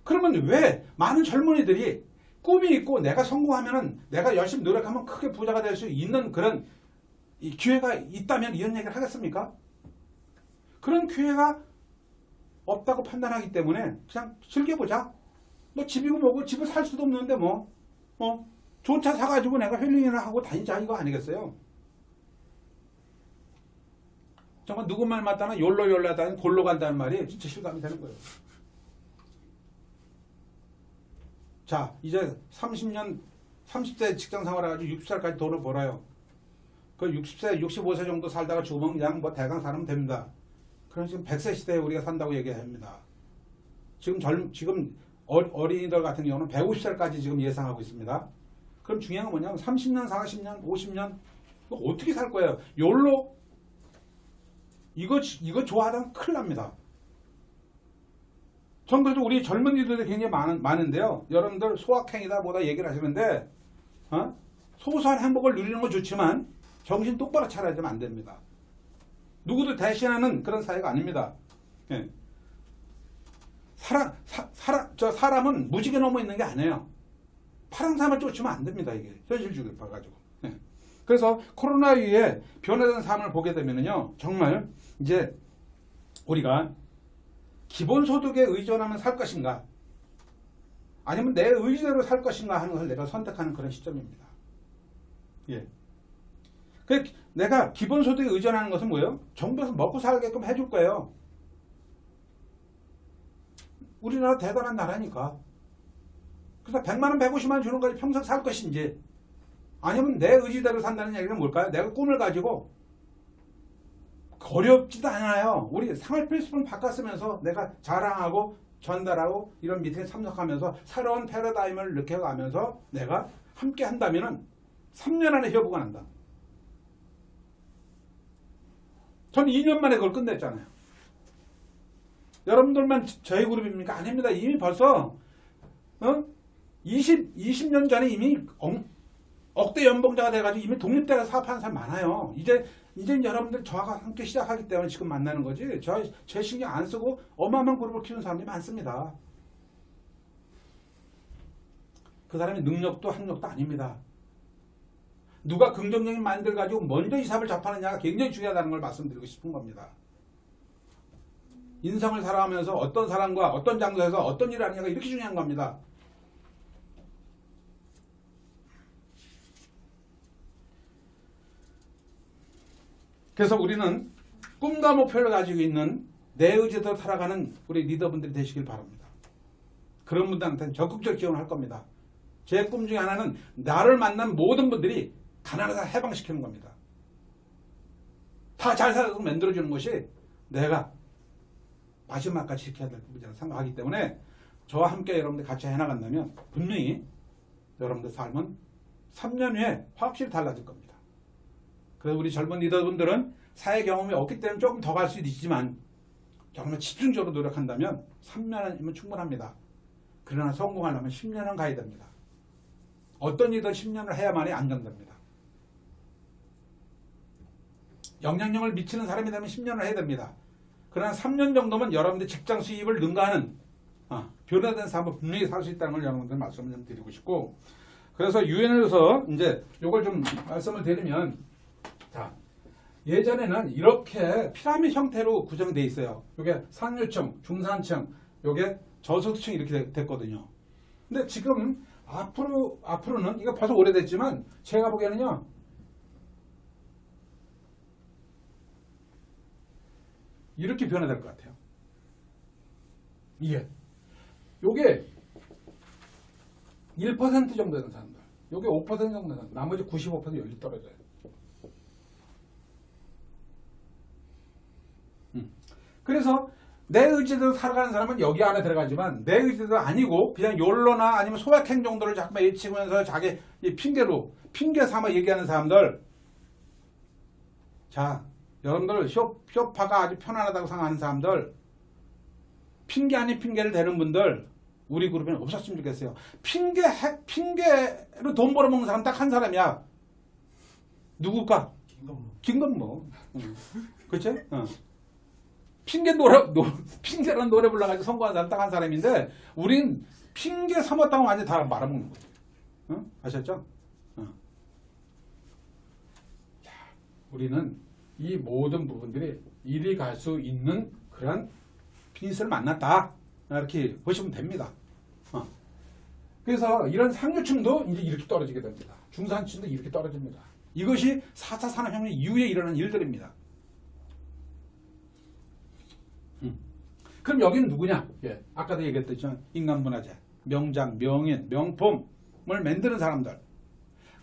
그러면 왜 많은 젊은이들이 꿈이 있고 내가 성공하면은 내가 열심히 노력하면 크게 부자가 될 수 있는 그런 이 기회가 있다면 이런 얘기를 하겠습니까? 그런 기회가 없다고 판단하기 때문에 그냥 즐겨보자. 뭐 집이고 뭐고 집을 살 수도 없는데 좋은 차 사가지고 내가 힐링이나 하고 다니자 이거 아니겠어요? 정말 누구 말 맞다나 욜로 하다니 골로 간다는 말이 진짜 실감이 되는 거예요. 자, 이제 30대 직장 생활해가지고 60살까지 돈을 벌어요. 그 60세, 65세 정도 살다가 죽으면 그냥 뭐 대강 살면 됩니다. 그럼 지금 100세 시대에 우리가 산다고 얘기합니다. 지금 어린이들 같은 경우는 150살까지 지금 예상하고 있습니다. 그럼 중요한 건 뭐냐면 30년, 40년, 50년 어떻게 살 거예요? 욜로? 이거 좋아하다면 큰일 납니다. 전 그래도 우리 젊은이들이 굉장히 많은데요. 여러분들 소확행이다 뭐다 얘기를 하시는데 소소한 행복을 누리는 건 좋지만 정신 똑바로 차려야 되면 안 됩니다. 누구도 대신하는 그런 사회가 아닙니다. 예. 사람은 무지개 넘어 있는 게 아니에요. 파랑삼을 쫓으면 안 됩니다. 이게 현실주의를 봐가지고. 예. 그래서 코로나 이후에 변화된 삶을 보게 되면요, 정말 이제 우리가 기본소득에 의존하면 살 것인가, 아니면 내 의지대로 살 것인가 하는 것을 내가 선택하는 그런 시점입니다. 예. 내가 기본소득에 의존하는 것은 뭐예요? 정부에서 먹고 살게끔 해줄 거예요. 우리나라 대단한 나라니까. 그래서 100만원, 150만원 주는 거지 평생 살 것인지, 아니면 내 의지대로 산다는 얘기는 뭘까요? 내가 꿈을 가지고 어렵지도 않아요. 우리 생활 필수품 바꿨으면서 내가 자랑하고 전달하고 이런 미팅에 참석하면서 새로운 패러다임을 느껴가면서 내가 함께 한다면은 3년 안에 회복가 난다. 저는 2년 만에 그걸 끝냈잖아요. 여러분들만 저희 그룹입니까? 아닙니다. 이미 벌써 20년 전에 이미 억대 연봉자가 돼가지고 이미 독립대가 사업하는 사람 많아요. 이제 여러분들 저하고 함께 시작하기 때문에 지금 만나는 거지. 제 신경 안 쓰고 어마어마한 그룹을 키우는 사람들이 많습니다. 그 사람의 능력도 학력도 아닙니다. 누가 긍정적인 마인드를 가지고 먼저 이 사업을 접하느냐가 굉장히 중요하다는 걸 말씀드리고 싶은 겁니다. 인생을 살아가면서 어떤 사람과 어떤 장소에서 어떤 일을 하느냐가 이렇게 중요한 겁니다. 그래서 우리는 꿈과 목표를 가지고 있는 내 의지대로 살아가는 우리 리더분들이 되시길 바랍니다. 그런 분들한테는 적극적 지원을 할 겁니다. 제 꿈 중에 하나는 나를 만난 모든 분들이 가난을 해방시키는 겁니다. 다 잘 살도록 만들어주는 것이 내가 마지막까지 지켜야 될 부분이라고 생각하기 때문에 저와 함께 여러분들 같이 해나간다면 분명히 여러분들 삶은 3년 후에 확실히 달라질 겁니다. 그래서 우리 젊은 리더분들은 사회 경험이 없기 때문에 조금 더 갈 수도 있지만 정말 집중적으로 노력한다면 3년이면 충분합니다. 그러나 성공하려면 10년은 가야 됩니다. 어떤 일이든 10년을 해야만이 안정됩니다. 영향력을 미치는 사람이 되면 10년을 해야 됩니다. 그러나 3년 정도면 여러분들 직장 수입을 능가하는 변화된 삶을 분명히 살 수 있다는 걸 여러분들 말씀을 좀 드리고 싶고, 그래서 유엔에서 이제 요걸 좀 말씀을 드리면, 자, 예전에는 이렇게 피라미드 형태로 구성되어 있어요. 요게 상류층, 중산층, 요게 저소득층 이렇게 됐거든요. 근데 지금 앞으로는 이거 벌써 오래됐지만 제가 보기에는요, 이렇게 변화될 것 같아요. 요게 1% 정도 되는 사람들, 요게 5% 정도 되는, 나머지 95% 여기 떨어져요. 그래서 내 의지대로 살아가는 사람은 여기 안에 들어가지만, 내 의지대로 아니고 그냥 욜로나 아니면 소확행 정도를 자꾸만 외치면서 자기 핑계 삼아 얘기하는 사람들, 자, 여러분들 쇼파가 아주 편안하다고 생각하는 사람들, 핑계 아닌 핑계를 대는 분들 우리 그룹에는 없었으면 좋겠어요. 핑계로 돈 벌어먹는 사람 딱 한 사람이야. 누굴까? 김건모. 그치? 핑계로 노래 불러가지고 선거한 사람 딱 한 사람인데, 우린 핑계 삼았다고 완전히 다 말아먹는 거예요. 아셨죠? 자, 우리는 이 모든 부분들이 이리 갈 수 있는 그런 비즈니스를 만났다, 이렇게 보시면 됩니다. 그래서 이런 상류층도 이제 이렇게 떨어지게 됩니다. 중산층도 이렇게 떨어집니다. 이것이 4차 산업혁명 이후에 일어난 일들입니다. 그럼 여기는 누구냐? 아까도 얘기했듯이 인간문화재, 명장, 명인, 명품을 만드는 사람들.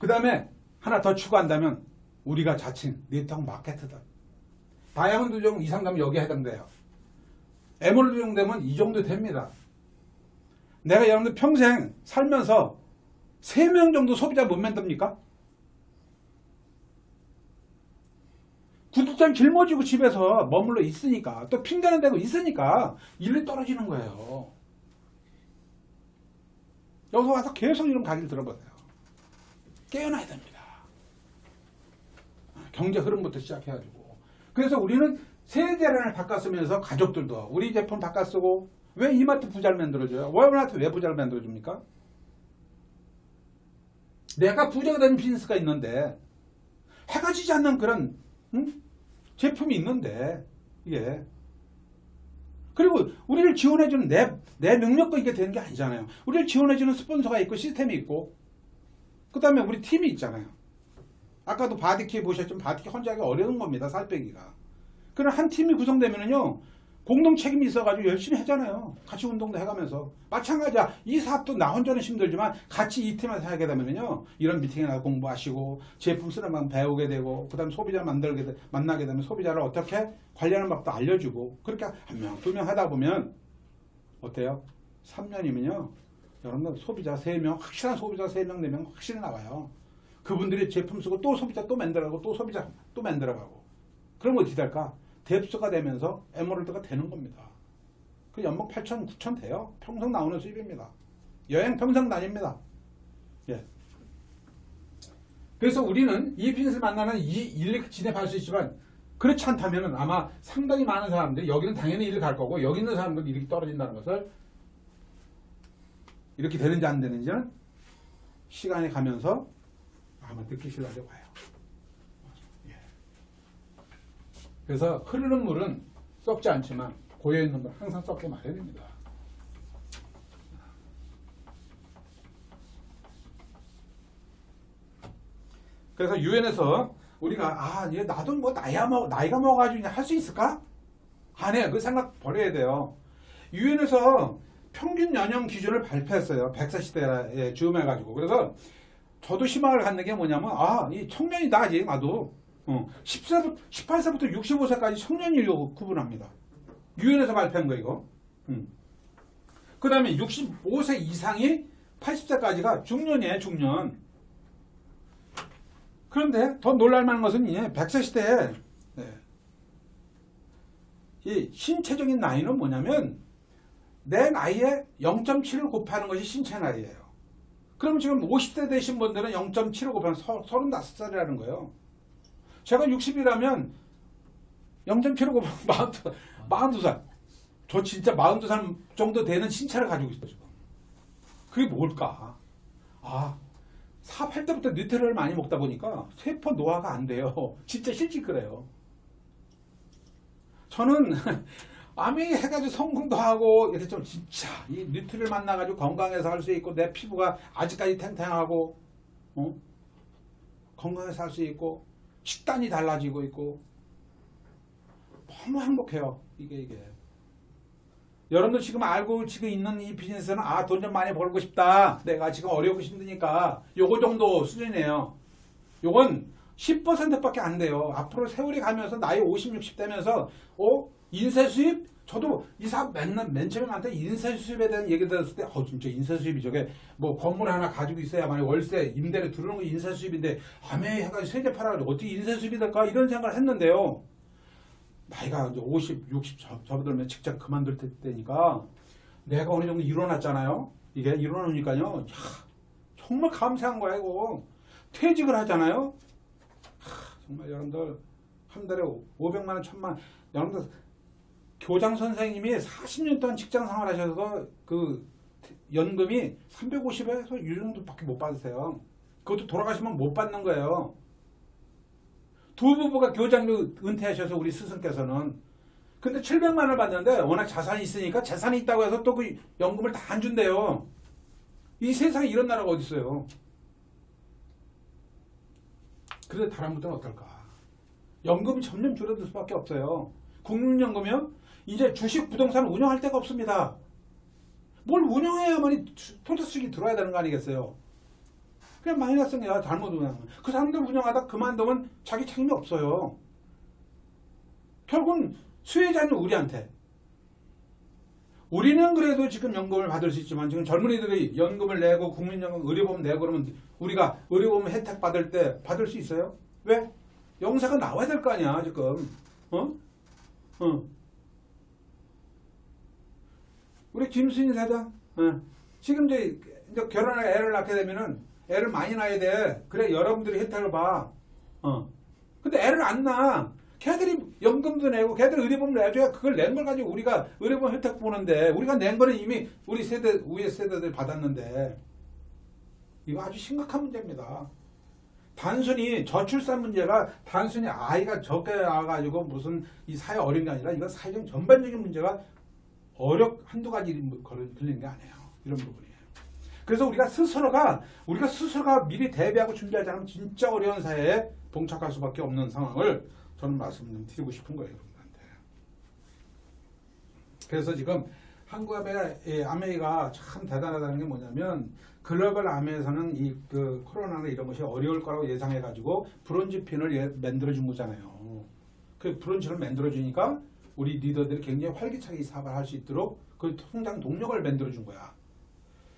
그 다음에 하나 더 추가한다면 우리가 자칭 네트워크 마케터들. 다이아몬드 종 이상 되면 여기에 해당돼요. 에메랄드 종 되면 이 정도 됩니다. 내가 여러분들 평생 살면서 3명 정도 소비자 못 만듭니까? 구독자는 짊어지고 집에서 머물러 있으니까, 또 핑계는 대고 있으니까 일이 떨어지는 거예요. 여기서 와서 계속 이런 강의를 들어보세요. 깨어나야 됩니다. 경제 흐름부터 시작해가지고. 그래서 우리는 세대를 바꿔쓰면서 가족들도 우리 제품 바꿔쓰고, 왜 이마트 부자를 만들어줘요? 월마트 왜 부자를 만들어줍니까? 내가 부자가 되는 비즈니스가 있는데, 해가 지지 않는 그런 제품이 있는데, 이게. 그리고 우리를 지원해주는 내 능력과 이게 되는 게 아니잖아요. 우리를 지원해주는 스폰서가 있고 시스템이 있고, 그 다음에 우리 팀이 있잖아요. 아까도 바디키 보셨지만 바디키 혼자 하기 어려운 겁니다. 살 빼기가. 그런 한 팀이 구성되면은요, 공동 책임이 있어가지고 열심히 하잖아요. 같이 운동도 해가면서. 마찬가지야. 이 사업도 나 혼자는 힘들지만 같이 이 팀에서 하게 되면은요, 이런 미팅에 나가 공부하시고 제품 쓰는 방법 배우게 되고, 그 다음 소비자 만나게 되면 소비자를 어떻게 관리하는 법도 알려주고, 그렇게 한 명, 2명 하다 보면 어때요? 3년이면요, 여러분들 소비자 3명, 확실한 소비자 3명, 4명 확실히 나와요. 그분들이 제품 쓰고 또 소비자 또 만들어가고, 또 소비자 또 만들어가고. 그럼 어떻게 될까? 뎁스가 되면서 에메랄드가 되는 겁니다. 그 연봉 8천, 9천 돼요. 평생 나오는 수입입니다. 여행 평생 다닙니다. 그래서 우리는 이 비즈니스를 만나는 이 일을 진입할 수 있지만, 그렇지 않다면 아마 상당히 많은 사람들이, 여기는 당연히 일을 갈 거고, 여기 있는 사람들이 이렇게 떨어진다는 것을, 이렇게 되는지 안 되는지는 시간이 가면서 아마 느끼시려고 봐요. 그래서 흐르는 물은 썩지 않지만 고여있는 물은 항상 썩게 마련입니다. 그래서 유엔에서 우리가 얘 나도 뭐 나이가 먹어가지고 할 수 있을까? 안 해. 그 생각 버려야 돼요. 유엔에서 평균 연령 기준을 발표했어요. 100세 시대에 즈음해가지고. 그래서 저도 희망을 갖는 게 뭐냐면, 이 청년이다, 아직 나도. 18세부터 65세까지 청년인으로 구분합니다. 유엔에서 발표한 거 이거. 그 다음에 65세 이상이 80세까지가 중년이에요, 중년. 그런데 더 놀랄만한 것은 100세 시대에 이 신체적인 나이는 뭐냐면, 내 나이에 0.7을 곱하는 것이 신체 나이예요. 그럼 지금 50대 되신 분들은 0.7을 곱하면 35살이라는 거예요. 제가 60이라면 0.75 42살. 저 진짜 42살 정도 되는 신체를 가지고 있어 지금. 그게 뭘까? 아, 사업할 때부터 뉴트럴을 많이 먹다 보니까 세포 노화가 안 돼요. 진짜 실직 그래요. 저는 암이 해가지고 성공도 하고 이렇게 좀 진짜 이 뉴트럴 만나가지고 건강해서 할 수 있고 내 피부가 아직까지 탱탱하고 건강해서 할 수 있고 식단이 달라지고 있고 너무 행복해요. 이게. 여러분들 지금 알고 지금 있는 이 비즈니스는 돈 좀 많이 벌고 싶다. 내가 지금 어렵고 힘드니까 요거 정도 수준이에요. 요건 10%밖에 안 돼요. 앞으로 세월이 가면서 나이 50, 60 되면서 인쇄 수입? 저도 이 사업 맨 처음에 한테 인쇄 수입에 대한 얘기 들었을 때 진짜 인쇄 수입이 저게 뭐 건물 하나 가지고 있어야만 월세 임대료 들어오는 거 인쇄 수입인데 아메 해가지고 세제 팔아가지고 어떻게 인쇄 수입이 될까 이런 생각을 했는데요. 나이가 이제 50, 60 접어들면 직장 그만둘 때니까 내가 어느 정도 일어났잖아요. 이게 일어나니까요. 정말 감사한 거야 이거. 퇴직을 하잖아요. 정말 여러분들 한 달에 500만 원, 1000만 원. 여러분들 교장 선생님이 40년 동안 직장 생활 하셔서 그 연금이 350에서 이 정도밖에 못 받으세요. 그것도 돌아가시면 못 받는 거예요. 두 부부가 교장도 은퇴하셔서 우리 스승께서는. 근데 700만 원을 받는데 워낙 자산이 있으니까 재산이 있다고 해서 또 그 연금을 다 안 준대요. 이 세상에 이런 나라가 어디 있어요. 그런데 다른 분들은 어떨까? 연금이 점점 줄어들 수밖에 없어요. 국민연금이요? 이제 주식 부동산 운영할 데가 없습니다. 뭘 운영해야만이 토지수익이 들어야 되는 거 아니겠어요? 그냥 마이너스가 잘못 운영하면 그 사람들 운영하다 그만두면 자기 책임이 없어요. 결국은 수혜자는 우리한테. 우리는 그래도 지금 연금을 받을 수 있지만 지금 젊은이들이 연금을 내고 국민연금 의료보험 내고 그러면 우리가 의료보험 혜택 받을 때 받을 수 있어요? 왜? 영사가 나와야 될 거 아니야 지금. 우리 김수인 사장 지금 이제 결혼하고 애를 낳게 되면은 애를 많이 낳아야 돼. 그래 여러분들이 혜택을 봐. 근데 애를 안 낳아. 걔들이 연금도 내고 걔들 의료보험 내줘야 그걸 낸 걸 가지고 우리가 의료보험 혜택 보는데 우리가 낸 거는 이미 우리 세대 위에 세대들이 받았는데 이거 아주 심각한 문제입니다. 단순히 저출산 문제가 단순히 아이가 적게 나와가지고 무슨 이 사회 어려운 게 아니라 이건 사회적 전반적인 문제가 한두 가지 걸리는 게 아니에요. 이런 부분이에요. 그래서 우리가 스스로가 미리 대비하고 준비하지 않으면 진짜 어려운 사회에 봉착할 수밖에 없는 상황을 저는 말씀 좀 드리고 싶은 거예요. 여러분한테. 그래서 지금 한국 아메이가 참 대단하다는 게 뭐냐면 글로벌 아메에서는 그 코로나나 이런 것이 어려울 거라고 예상해가지고 브론즈 핀을 만들어준 거잖아요. 그 브론즈를 만들어주니까 우리 리더들이 굉장히 활기차게 이 사업을 할 수 있도록 그 성장 동력을 만들어준 거야.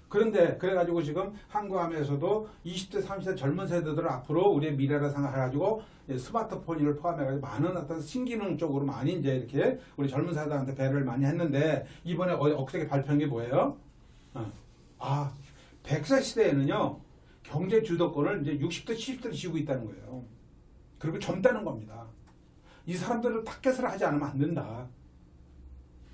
그런데 그래가지고 지금 한국암에서도 20대 30대 젊은 세대들을 앞으로 우리의 미래를 생각해가지고 스마트폰을 포함해가지고 많은 어떤 신기능 쪽으로 많이 이제 이렇게 우리 젊은 세대한테 배려를 많이 했는데 이번에 엊그저께 발표한 게 뭐예요? 100세 시대에는요 경제 주도권을 이제 60대 70대로 쥐고 있다는 거예요. 그리고 젊다는 겁니다. 이 사람들을 타겟을 하지 않으면 안 된다.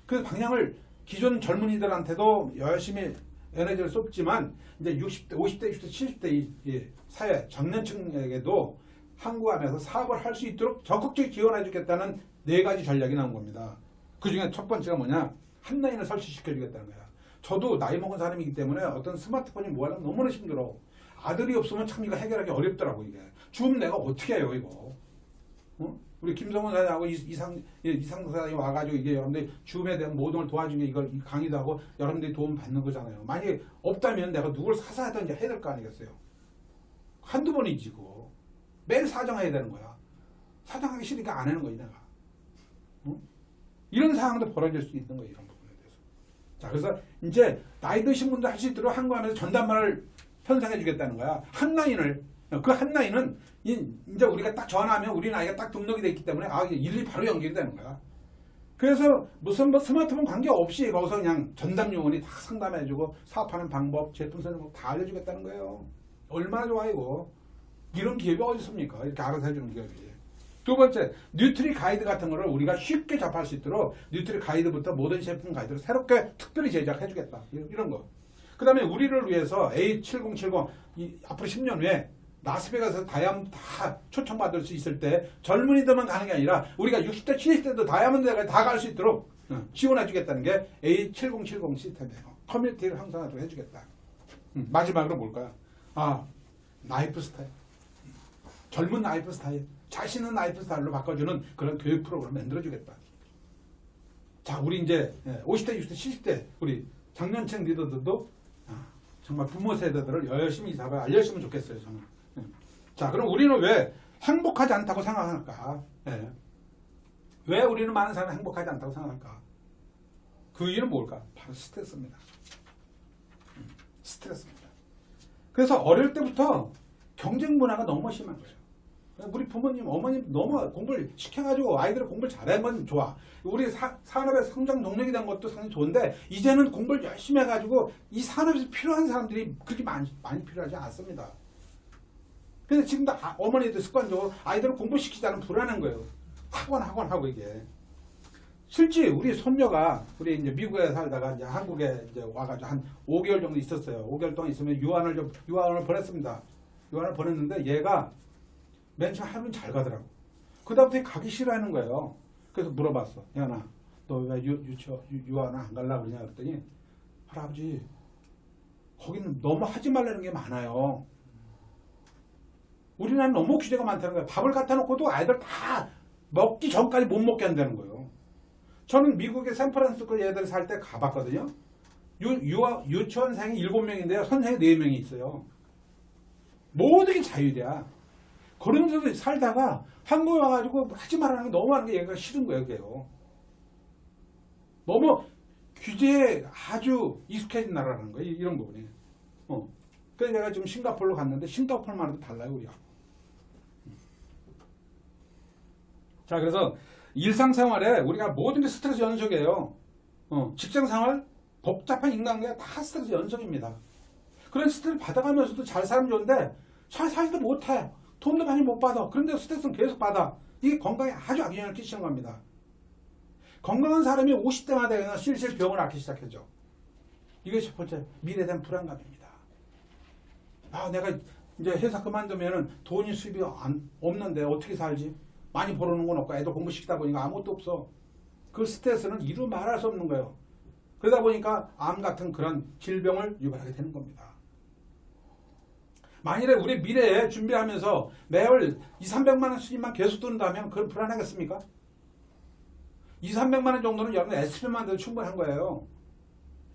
그 방향을 기존 젊은이들한테도 열심히 에너지를 쏟지만 이제 60대, 50대, 60대, 70대 이 사회 장년층에게도 한국암에서 사업을 할 수 있도록 적극적으로 지원해 주겠다는 4가지 전략이 나온 겁니다. 그 중에 첫 번째가 뭐냐? 한라인을 설치시켜 주겠다는 거야. 저도 나이 먹은 사람이기 때문에 어떤 스마트폰이 뭐하려면 너무나 힘들어. 아들이 없으면 참 이거 해결하기 어렵더라고 이게. 줌 내가 어떻게 해요 이거? 우리 김성훈 사장하고 이상 사장이 와가지고 이게 여러분들 줌에 대한 모든 걸 도와준 게 이걸 강의도 하고 여러분들이 도움 받는 거잖아요. 만약에 없다면 내가 누굴 사서 하든지 해야 될 거 아니겠어요? 한두 번이지 그거. 매일 사정해야 되는 거야. 사정하기 싫으니까 안 하는 거지 내가. 이런 상황도 벌어질 수 있는 거예요. 이런 부분에 대해서. 자, 그래서 이제 나이 드신 분들 할 수 있도록 한국안에서 전담만을 편성해 주겠다는 거야. 한 라인을. 그 한 라인은 이제 우리가 딱 전화하면 우리 나이가 딱 등록이 돼 있기 때문에 일일이 바로 연결이 되는 거야. 그래서 무슨 스마트폰 관계없이 거기서 그냥 전담 요원이 다 상담해주고 사업하는 방법, 제품 설명 다 알려주겠다는 거예요. 얼마나 좋아 이거. 이런 기업이 어디 있습니까? 이렇게 알아서 해주는 기업이. 두 번째, 뉴트리 가이드 같은 거를 우리가 쉽게 접할 수 있도록 뉴트리 가이드부터 모든 셰프 가이드를 새롭게 특별히 제작해 주겠다. 이런 거. 그 다음에 우리를 위해서 A7070 앞으로 10년 후에 라스베가스에서 다이아몬드 다 초청받을 수 있을 때 젊은이들만 가는 게 아니라 우리가 60대 70대도 다이아몬드에 다 갈 수 있도록 지원해 주겠다는 게 A7070 시스템이에요. 커뮤니티를 형성하도록 해주겠다. 마지막으로 뭘까요? 라이프 스타일. 젊은 라이프 스타일, 자신은 라이프 스타일로 바꿔주는 그런 교육 프로그램을 만들어주겠다. 자, 우리 이제 50대, 60대, 70대 우리 장년층 리더들도 정말 부모 세대들을 열심히 이 사업을 알려주면 좋겠어요. 정말. 자, 그럼 우리는 왜 행복하지 않다고 생각할까? 왜 우리는 많은 사람이 행복하지 않다고 생각할까? 그 이유는 뭘까? 바로 스트레스입니다. 스트레스입니다. 그래서 어릴 때부터 경쟁 문화가 너무 심한 거예요. 우리 부모님, 어머님 너무 공부를 시켜가지고 아이들을 공부를 잘한 건 좋아. 우리 산업의 성장 동력이 된 것도 상당히 좋은데 이제는 공부를 열심히 해가지고 이 산업에서 필요한 사람들이 그렇게 많이 필요하지 않습니다. 근데 지금도 어머니들 습관적으로 아이들을 공부시키지 않으면 불안한 거예요. 학원 하고 이게. 실제 우리 손녀가 우리 이제 미국에 살다가 이제 한국에 이제 와가지고 한 5개월 정도 있었어요. 5개월 동안 있으면 유학을 보냈습니다. 유학을 보냈는데 얘가 맨 처음 하루는 잘 가더라고. 그다음부터 가기 싫어하는 거예요. 그래서 물어봤어. 야나, 너 왜 유학을 안 가려고 그러냐 그랬더니 할아버지 거기는 너무 하지 말라는 게 많아요. 우리나라는 너무 규제가 많다는 거예요. 밥을 갖다 놓고도 아이들 다 먹기 전까지 못 먹게 한다는 거예요. 저는 미국의 샌프란시스코 애들 살 때 가봤거든요. 유치원생이 7명인데요. 선생이 4명이 있어요. 모든 게 자율이야. 그런 데서 살다가 한국에 와가지고 하지 말라는 게 너무 많은 게 얘가 싫은 거예요. 그게요. 너무 규제에 아주 익숙해진 나라라는 거예요. 이런 부분이. 그래서 내가 지금 싱가포르로 갔는데 싱가포르만 해도 달라요. 우리가. 자, 그래서 일상생활에 우리가 모든 게 스트레스 연속이에요. 직장생활, 복잡한 인간관계가 다 스트레스 연속입니다. 그런 스트레스 받아가면서도 잘 살면 좋은데 잘 살지도 못해. 돈도 많이 못 받아. 그런데 스트레스는 계속 받아. 이게 건강에 아주 악영향을 끼치는 겁니다. 건강한 사람이 50대마다 되면 실실 병을 앓기 시작하죠. 이것이 첫 번째 미래에 대한 불안감입니다. 내가 이제 회사 그만두면 돈이 수입이 없는데 어떻게 살지? 많이 벌어놓은 건 없고 애들 공부시키다 보니까 아무것도 없어. 그 스트레스는 이루 말할 수 없는 거예요. 그러다 보니까 암 같은 그런 질병을 유발하게 되는 겁니다. 만일에 우리 미래에 준비하면서 매월 200~300만 원 수입만 계속 든다면 그건 불안하겠습니까? 200~300만 원 정도는 여러분 SP만 돼도 충분한 거예요.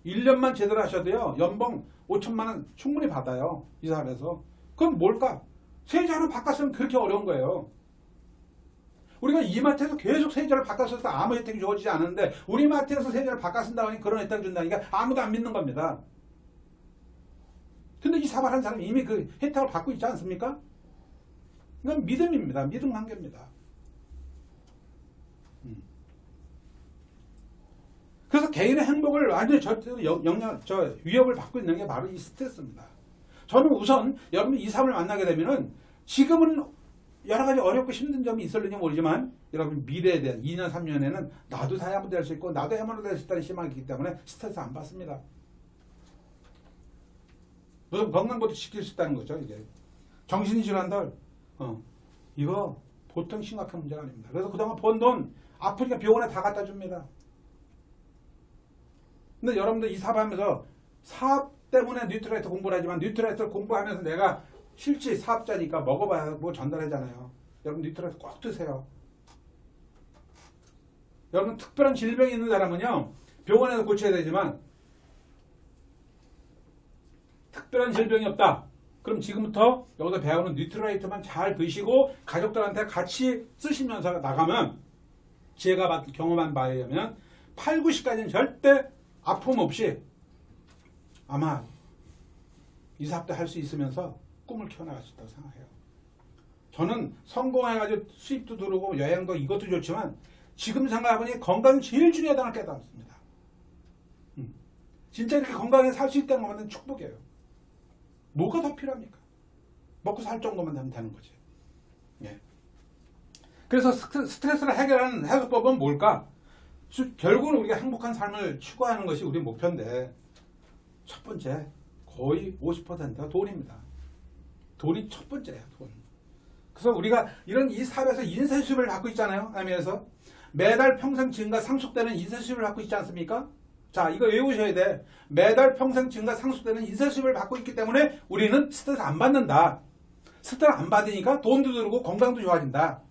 1년만 제대로 하셔도요. 연봉 5천만 원 충분히 받아요. 이 사람에서. 그럼 뭘까? 세제를 바꿨으면 그렇게 어려운 거예요. 우리가 이마트에서 계속 세제를 바꿨을 때 아무 혜택이 주어지지 않는데 우리 마트에서 세제를 바꿨습니다 하니 그런 혜택을 준다니까 아무도 안 믿는 겁니다. 근데 이 사발한 사람이 이미 그 혜택을 받고 있지 않습니까? 이건 믿음입니다. 믿음 관계입니다. 그래서 개인의 행복을 완전히 위협을 받고 있는 게 바로 이 스트레스입니다. 저는 우선 여러분 이 사람을 만나게 되면은 지금은 여러 가지 어렵고 힘든 점이 있을지 모르지만 여러분 미래에 대한 2년, 3년에는 나도 다이아몬드 될 수 있고 나도 해머로 될 수 있다는 희망이 있기 때문에 스트레스 안 받습니다. 무슨 건강부터 지킬 수 있다는 거죠. 이게 정신이 질환들 이거 보통 심각한 문제가 아닙니다. 그래서 그동안 번 돈 아프리카 병원에 다 갖다 줍니다. 근데 여러분들 이 사업하면서 사업 때문에 뉴트라이트 공부를 하지만 뉴트라이트를 공부하면서 내가 실제 사업자니까 먹어봐야 뭐 전달하잖아요. 여러분 뉴트라이트 꼭 드세요. 여러분 특별한 질병이 있는 사람은요 병원에서 고쳐야 되지만 특별한 질병이 없다. 그럼 지금부터 여기서 배우는 뉴트라이트만 잘 드시고 가족들한테 같이 쓰시면서 나가면 제가 경험한 바에 의하면 8, 90까지는 절대 아픔 없이 아마 이 사업도 할 수 있으면서 꿈을 키워나갈 수 있다고 생각해요. 저는 성공해가지고 수입도 들어오고 여행도 이것도 좋지만 지금 생각해보니 건강이 제일 중요하다는 걸 깨달았습니다. 진짜 이렇게 건강하게 살 수 있다는 것은 축복이에요. 뭐가 더 필요합니까? 먹고 살 정도만 되면 되는 거지. 예. 그래서 스트레스를 해결하는 해결법은 뭘까? 결국은 우리가 행복한 삶을 추구하는 것이 우리 목표인데 첫 번째 거의 50%가 돈입니다. 돈이 첫 번째예요. 돈. 그래서 우리가 이 사업에서 인쇄 수입을 받고 있잖아요. 하면서 매달 평생 증가 상속되는 인쇄 수입을 받고 있지 않습니까? 자, 이거 외우셔야 돼. 매달 평생 증가 상속되는 인쇄 수입을 받고 있기 때문에 우리는 스트레스 안 받는다. 스트레스 안 받으니까 돈도 들고 건강도 좋아진다.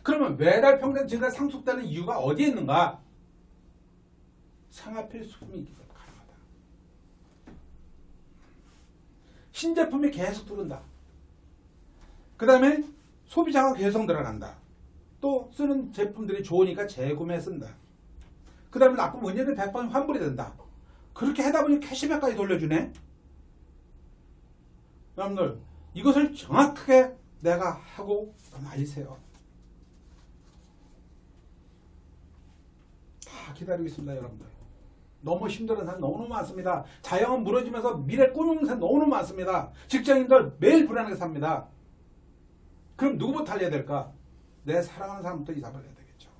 그러면 매달 평생 증가 상속되는 이유가 어디에 있는가? 생활필수품이 있기 때문에 가능하다. 신제품이 계속 들어온다. 그 다음에 소비자가 계속 늘어난다. 또 쓰는 제품들이 좋으니까 재구매 쓴다. 그 다음에 나쁘면 언제든 100번 환불이 된다. 그렇게 하다 보니 캐시백까지 돌려주네. 여러분들 이것을 정확하게 내가 하고 알리세요. 다 기다리고 있습니다. 여러분들. 너무 힘든 사람 너무너무 많습니다. 자영업 무너지면서 미래 꾸미는 사람 너무너무 많습니다. 직장인들 매일 불안하게 삽니다. 그럼 누구부터 알려야 될까? 내 사랑하는 사람부터 이 사업을 해야 되겠죠.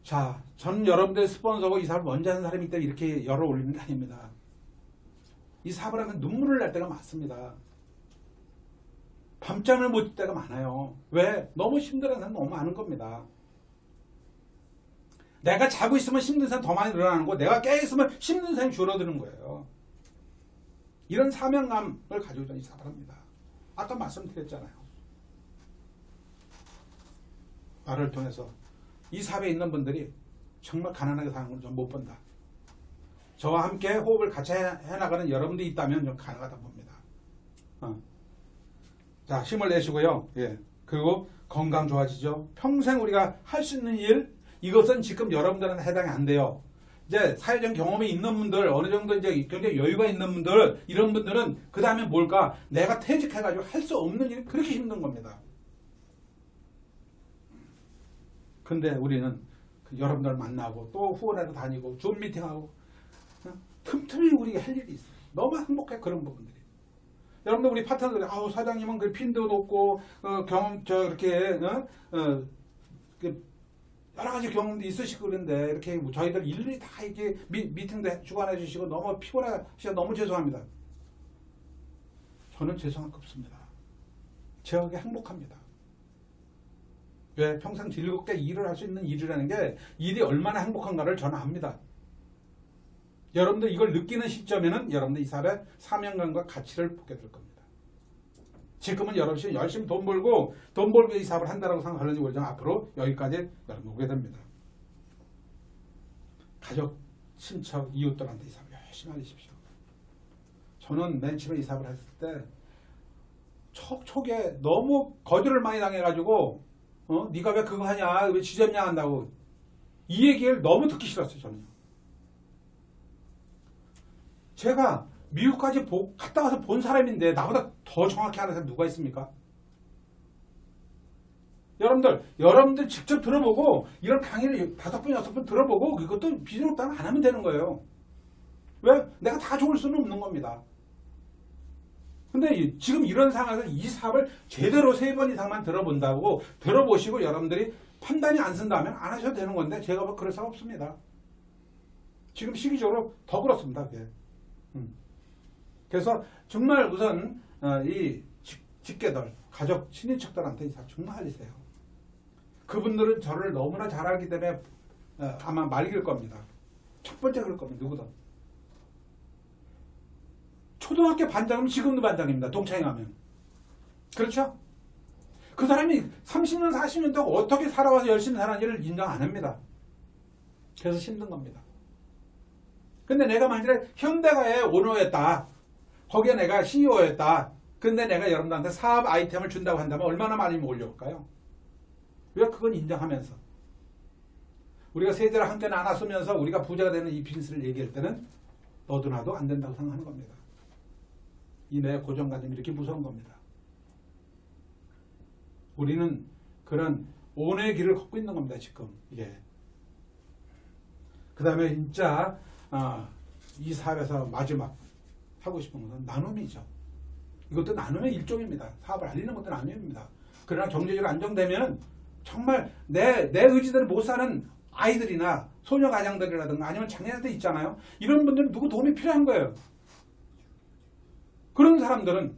자, 저는 여러분들 스폰서고 이 사업을 먼저 하는 사람이기 때문에 이렇게 열어 올리는 게 아닙니다. 이 사업을 하면 눈물을 날 때가 많습니다. 밤잠을 못 잘 때가 많아요. 왜? 너무 힘들어하는 사람 너무 많은 겁니다. 내가 자고 있으면 힘든 사람 더 많이 늘어나는 거고 내가 깨있으면 힘든 사람이 줄어드는 거예요. 이런 사명감을 가지고 저는 이 사업을 합니다. 아까 말씀드렸잖아요. 나를 통해서 이 사업에 있는 분들이 정말 가난하게 사는 걸 좀 못 본다. 저와 함께 호흡을 같이 해나가는 여러분들이 있다면 좀 가능하다 봅니다. 자, 힘을 내시고요. 예. 그리고 건강 좋아지죠. 평생 우리가 할 수 있는 일, 이것은 지금 여러분들한테 해당이 안 돼요. 이제 사회적 경험이 있는 분들, 어느 정도 이제 굉장히 여유가 있는 분들, 이런 분들은 그 다음에 뭘까? 내가 퇴직해가지고 할 수 없는 일이 그렇게 힘든 겁니다. 근데 우리는 여러분들 만나고 또 후원회도 다니고 줌 미팅하고 틈틈이 우리가 할 일이 있어요. 너무 행복해 그런 부분들이. 여러분들 우리 파트너들이 아우 사장님은 그 핀도 높고 경험 이렇게 여러 가지 경험도 있으시고 그런데 이렇게 저희들 일일이 다 이렇게 미팅도 주관해 주시고 너무 피곤하시고 너무 죄송합니다. 저는 죄송할 거 없습니다. 제가 행복합니다. 왜? 평생 즐겁게 일을 할 수 있는 일이라는 게 일이 얼마나 행복한가를 저는 압니다. 여러분들 이걸 느끼는 시점에는 여러분들 이 사업의 사명감과 가치를 보게 될 겁니다. 지금은 여러분이 열심히 돈 벌고 이 사업을 한다라고 생각하는지 모르지만 앞으로 여기까지 여러분 오게 됩니다. 가족, 친척, 이웃들한테 이 사업 열심히 하십시오. 저는 맨 처음에 이 사업을 했을 때 초기에 너무 거절을 많이 당해가지고 네가 왜 그거 하냐, 왜 지점량 한다고 이 얘기를 너무 듣기 싫었어요. 저는. 제가 미국까지 갔다 와서 본 사람인데 나보다 더 정확히 아는 사람 누가 있습니까? 여러분들 직접 들어보고 이런 강의를 5번, 6번 들어보고 그것도 비즈니스 안 하면 되는 거예요. 왜? 내가 다 좋을 수는 없는 겁니다. 근데 지금 이런 상황에서 이 사업을 제대로 3번 이상만 들어보시고 여러분들이 판단이 안 쓴다면 안 하셔도 되는 건데 제가 뭐 그럴 사람 없습니다. 지금 시기적으로 더 그렇습니다. 그게. 그래서 정말 우선 이 직계들, 가족, 친인척들한테 이 사업 정말 알리세요. 그분들은 저를 너무나 잘 알기 때문에 아마 말길 겁니다. 첫 번째 그럴 겁니다. 누구든. 초등학교 반장이면 지금도 반장입니다. 동창회 가면. 그렇죠? 그 사람이 30년, 40년 동안 어떻게 살아와서 열심히 살았는지를 인정 안 합니다. 그래서 힘든 겁니다. 근데 내가 만약에 현대가의 오너였다. 거기에 내가 CEO였다. 근데 내가 여러분들한테 사업 아이템을 준다고 한다면 얼마나 많이 몰려올까요? 왜 그건 인정하면서. 우리가 세대를 함께 나눴으면서 우리가 부자가 되는 이 비즈니스를 얘기할 때는 너도 나도 안 된다고 생각하는 겁니다. 이 내 고정관념이 이렇게 무서운 겁니다. 우리는 그런 오너의 길을 걷고 있는 겁니다. 지금 이게. 그 다음에 진짜 이 사업에서 마지막 하고 싶은 것은 나눔이죠. 이것도 나눔의 일종입니다. 사업을 알리는 것도 나눔입니다. 그러나 경제적으로 안정되면 정말 내 의지대로 못 사는 아이들이나 소녀가장들이라든가 아니면 장애인들 있잖아요. 이런 분들은 누구 도움이 필요한 거예요. 그런 사람들은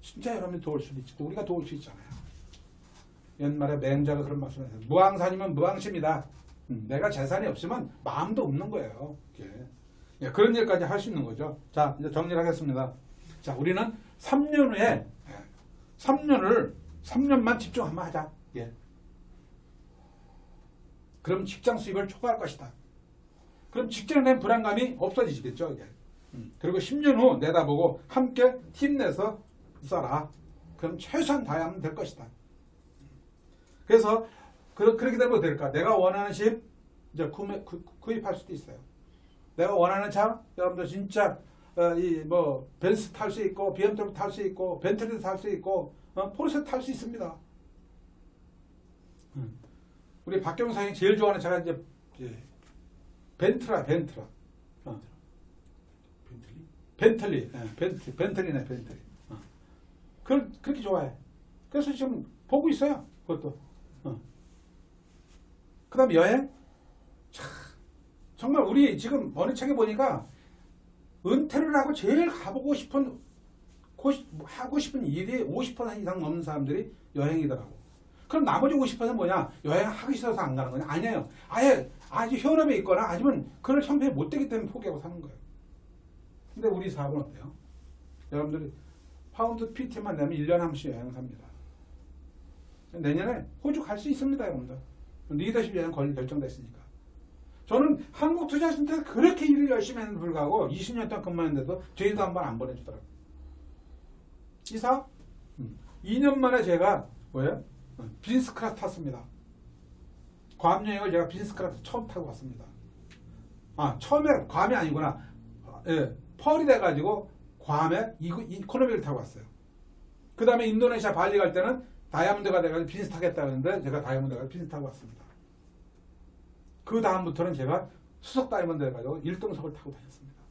진짜 여러분이 도울 수도 있고 우리가 도울 수 있잖아요. 옛말에 맹자가 그런 말씀을 했어요. 무항산이면 무항심이다. 내가 재산이 없으면 마음도 없는 거예요. 예, 그런 일까지 할 수 있는 거죠. 자, 이제 정리를 하겠습니다. 자, 우리는 3년 후에 3년만 집중 한번 하자. 예. 그럼 직장 수입을 초과할 것이다. 그럼 직장에 대한 불안감이 없어지겠죠. 이게. 그리고 10년 후 내다보고 함께 힘내서 써라. 그럼 최소한 다하면 될 것이다. 그래서 그렇게 되면 될까? 내가 원하는 집 이제 구입할 수도 있어요. 내가 원하는 차 여러분들 진짜 벤츠 탈 수 있고 BMW 탈 수 있고 벤틀리 탈 수 있고 포르쉐 탈 수 있습니다. 우리 박경수 선생님이 제일 좋아하는 차가 이제 벤틀라. 벤틀리. 벤틀리네, 벤틀리. 그렇게 좋아해. 그래서 지금 보고 있어요. 그것도. 그 다음에 여행? 참, 정말 우리 지금 어느 책에 보니까 은퇴를 하고 제일 하고 싶은 일이 50% 이상 넘는 사람들이 여행이더라고. 그럼 나머지 50%는 뭐냐? 여행하기 싫어서 안 가는 거냐? 아니에요. 아주 현업에 있거나 아니면 그럴 형편이 못 되기 때문에 포기하고 사는 거예요. 근데 우리 사업은 어때요? 여러분들이 파운드 PT만 내면 1년에 한 번씩 여행을 합니다. 내년에 호주 갈 수 있습니다, 여러분들. 리더십 여행 결정됐으니까. 저는 한국투자센터에서 그렇게 일을 열심히 했는데 불구하고 20년 동안 근무했는데도 저희도 한 번 안 보내주더라고요. 이 사업? 2년 만에 제가 뭐예요? 비즈니스 클래스 탔습니다. 괌 여행을 제가 비즈니스 클래스 처음 타고 갔습니다. 처음에 괌이 아니구나. 펄이 돼가지고 괌에 이코노미를 타고 갔어요. 그 다음에 인도네시아 발리 갈 때는 다이아몬드가 돼가지고 비즈니스 타겠다 그랬는데 제가 다이아몬드가 비즈니스 타고 갔습니다. 그 다음부터는 제가 수석 다이아몬드 해가지고 1등석을 타고 다녔습니다.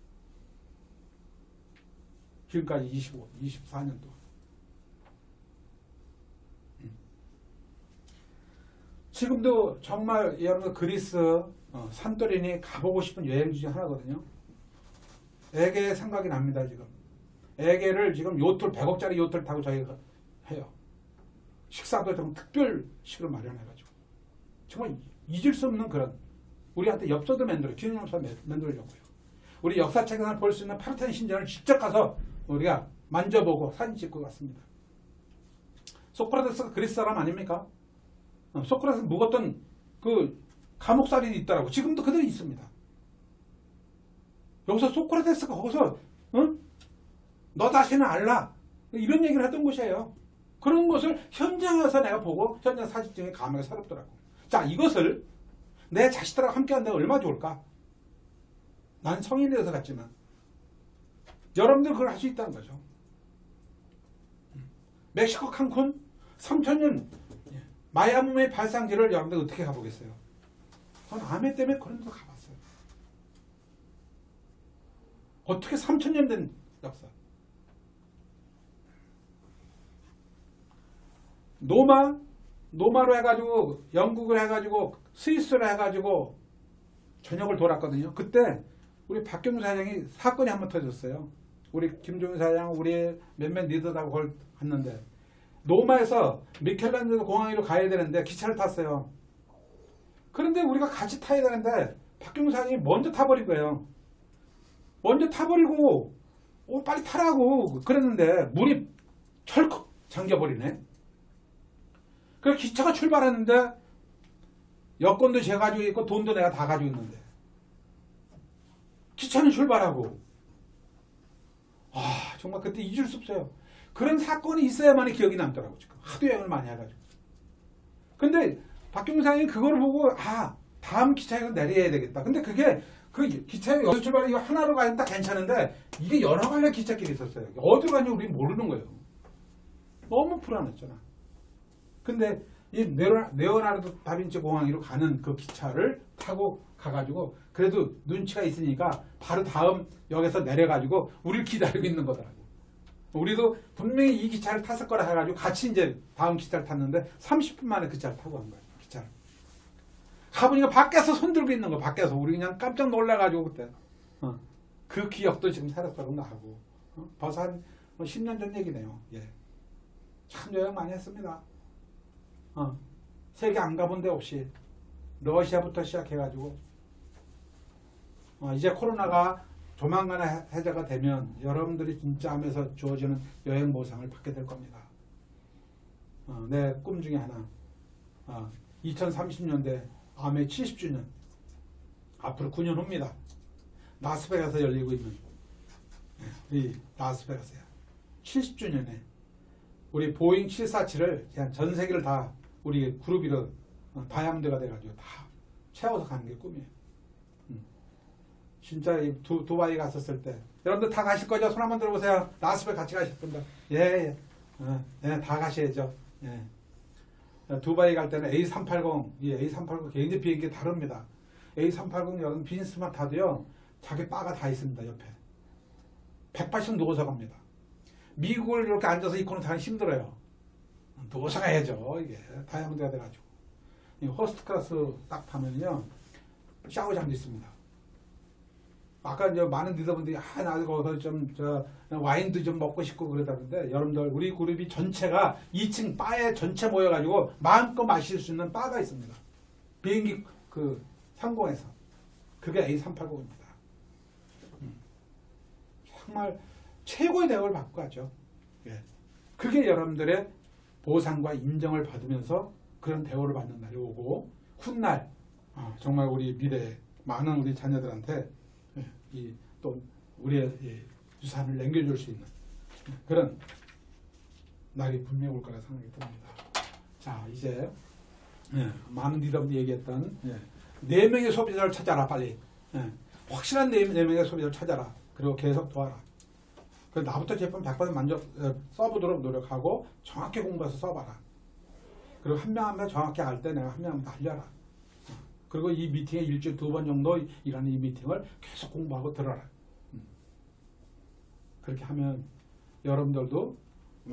지금까지 24년 동안. 지금도 정말 여러분 그리스 산토리니 가보고 싶은 여행지 중 하나거든요. 에게 생각이 납니다. 지금 에게를 지금 요트 100억짜리 요트를 타고 저희가 해요. 식사도 좀 특별식으로 마련해가지고 정말 잊을 수 없는 그런 우리한테 엽서도 만들어 기념엽서 만들려고요. 우리 역사책에서 볼 수 있는 파르테논 신전을 직접 가서 우리가 만져보고 사진 찍고 갔습니다. 소크라테스가 그리스 사람 아닙니까? 소크라테스 묵었던 그 감옥살인이 있더라고. 지금도 그대로 있습니다. 여기서 소크라테스가 거기서 너 다시는 알라 이런 얘기를 했던 곳이에요. 그런 것을 현장에서 내가 보고 현장 사진 중에 감회가 새롭더라고. 자, 이것을 내 자식들하고 함께 한다면 얼마나 좋을까? 난 성인이 되어서 갔지만 여러분들 그걸 할 수 있다는 거죠. 멕시코 칸쿤 3000년 마야무의 발상지를 여러분들 어떻게 가보겠어요? 저는 아메 때문에 그런 데도 가봤어요. 어떻게 3000년 된 역사. 노마로 해가지고 영국을 해가지고 스위스로 해가지고 전역을 돌았거든요. 그때 우리 박경수 사장이 사건이 한번 터졌어요. 우리 김종인 사장, 우리 몇몇 리더하고 그걸 갔는데 노마에서 미켈란드 공항으로 가야 되는데 기차를 탔어요. 그런데 우리가 같이 타야 되는데 박경수 사장이 먼저 타버린 거예요. 먼저 타버리고 빨리 타라고 그랬는데 문이 철컥 잠겨버리네. 그래서 기차가 출발했는데 여권도 제가 가지고 있고 돈도 내가 다 가지고 있는데 기차는 출발하고 정말 그때 잊을 수 없어요. 그런 사건이 있어야만이 기억이 남더라고. 지금 하도 여행을 많이 해가지고. 근데 박경상이 그걸 보고 다음 기차에서 내려야 되겠다. 근데 그게 그 기차에 여기 출발이 이거 하나로 가면 딱 괜찮은데 이게 여러 갈래 기차길이 있었어요. 어디로 가는지 우리 모르는 거예요. 너무 불안했잖아. 근데 이 레오나르도 다빈치 공항으로 가는 그 기차를 타고 가가지고 그래도 눈치가 있으니까 바로 다음 역에서 내려가지고 우리를 기다리고 있는 거더라고. 우리도 분명히 이 기차를 탔을 거라 해가지고 같이 이제 다음 기차를 탔는데 30분 만에 그 기차를 타고 간 거예요. 기차를. 가보니까 밖에서 손 들고 있는 거 밖에서 우리 그냥 깜짝 놀라가지고 그때 그 기억도 지금 새록새록 나고 벌써 한 10년 전 얘기네요. 예. 참 여행 많이 했습니다. 세계 안 가본 데 없이 러시아부터 시작해가지고 이제 코로나가 조만간에 해제가 되면 여러분들이 진짜 하면서 주어지는 여행 보상을 받게 될 겁니다. 내 꿈 중에 하나 2030년대 아메 70주년 앞으로 9년 후입니다. 라스베가스에 열리고 있는 이 라스베가스야 70주년에 우리 보잉 747을 그냥 전 세계를 다 우리 그룹이로 다양대가 돼가지고 다 채워서 가는 게 꿈이에요. 진짜 이 두바이 갔었을 때 여러분들 다 가실 거죠? 손 한번 들어보세요. 라스베 같이 가실 분들. 예. 다 가셔야죠. 예. 두바이 갈 때는 A380, 이 A380 굉장히 비행기 다릅니다. A380 여러분 비즈니스만 타도요, 자기 바가 다 있습니다, 옆에. 180 누워서 갑니다. 미국을 이렇게 앉아서 이코노 타기 힘들어요. 누워서 가야죠, 이게. 다양대가 돼가지고. 이 호스트 클래스 딱 타면요, 샤워장도 있습니다. 아까 이제 많은 리더분들이 나 거기서 좀 와인도 좀 먹고 싶고 그러다는데 여러분들 우리 그룹이 전체가 2층 바에 전체 모여가지고 마음껏 마실 수 있는 바가 있습니다. 비행기 그 상공에서 그게 A380입니다. 정말 최고의 대우를 받고 가죠. 예. 그게 여러분들의 보상과 인정을 받으면서 그런 대우를 받는 날이 오고 훗날 정말 우리 미래에 많은 우리 자녀들한테 또 우리의 유산을 남겨줄 수 있는 그런 날이 분명히 올 거라 생각이 듭니다. 자, 이제 많은 리더분들이 얘기했던 4명의 소비자를 찾아라 빨리. 확실한 4명의 소비자를 찾아라. 그리고 계속 도와라. 그래서 나부터 제품 100% 써보도록 노력하고 정확히 공부해서 써봐라. 그리고 한 명 한 명 정확히 알 때 내가 한 명 한 명 알려라. 그리고 이 미팅에 일주일에 2번 정도 일하는 이 미팅을 계속 공부하고 들어라. 그렇게 하면 여러분들도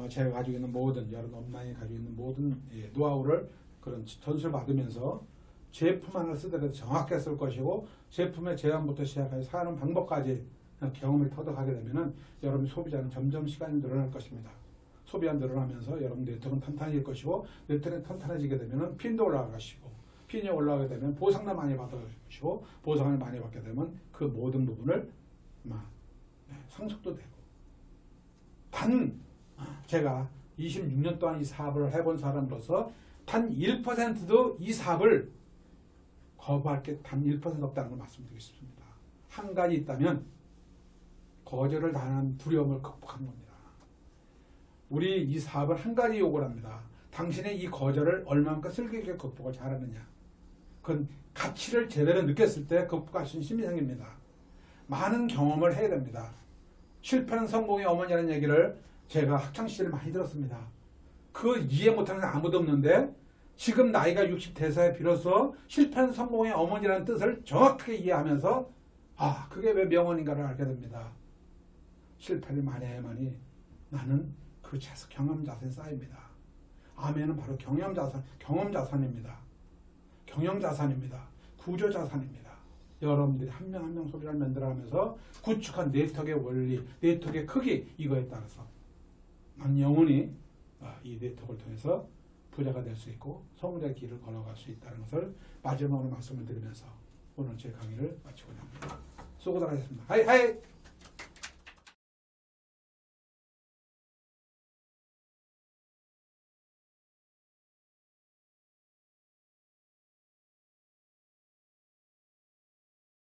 제가 가지고 있는 모든 여러분 온라인에 가지고 있는 모든 노하우를 그런 전수를 받으면서 제품 하나를 쓰더라도 정확하게 쓸 것이고 제품의 제안부터 시작해서 사는 방법까지 경험을 터득하게 되면은 여러분 소비자는 점점 시간이 늘어날 것입니다. 소비가 늘어나면서 여러분 네트워크는 탄탄해질 것이고 네트워크는 탄탄해지게 되면은 핀도 올라갈 것이고 핀이 올라가게 되면 보상도 많이 받으시고 보상을 많이 받게 되면 그 모든 부분을 상속도 되고 제가 26년 동안 이 사업을 해본 사람으로서 단 1%도 이 사업을 거부할 게 단 1% 없다는 걸 말씀드리겠습니다. 한 가지 있다면 거절을 당하는 두려움을 극복하는 겁니다. 우리 이 사업은 한 가지 요구를 합니다. 당신의 이 거절을 얼마만큼 슬기롭게 극복을 잘하느냐. 그건 가치를 제대로 느꼈을 때 극복할 수 있는 심리상입니다. 많은 경험을 해야 됩니다. 실패는 성공의 어머니라는 얘기를 제가 학창시절에 많이 들었습니다. 그 이해 못하는 사람 아무도 없는데 지금 나이가 60대사에 비로소 실패는 성공의 어머니라는 뜻을 정확하게 이해하면서 그게 왜 명언인가를 알게 됩니다. 실패를 많이 해야만이 나는 그 경험자산이 쌓입니다. 아멘은 바로 경험자산입니다. 경영자산입니다. 구조자산입니다. 여러분들이 한 명 한 명 소비자를 만들어가면서 구축한 네트워크의 원리, 네트워크의 크기 이거에 따라서 난 영원히 이 네트워크를 통해서 부자가 될 수 있고 성공의 길을 걸어갈 수 있다는 것을 마지막으로 말씀을 드리면서 오늘 제 강의를 마치고자 합니다. 수고들 하셨습니다. 하이!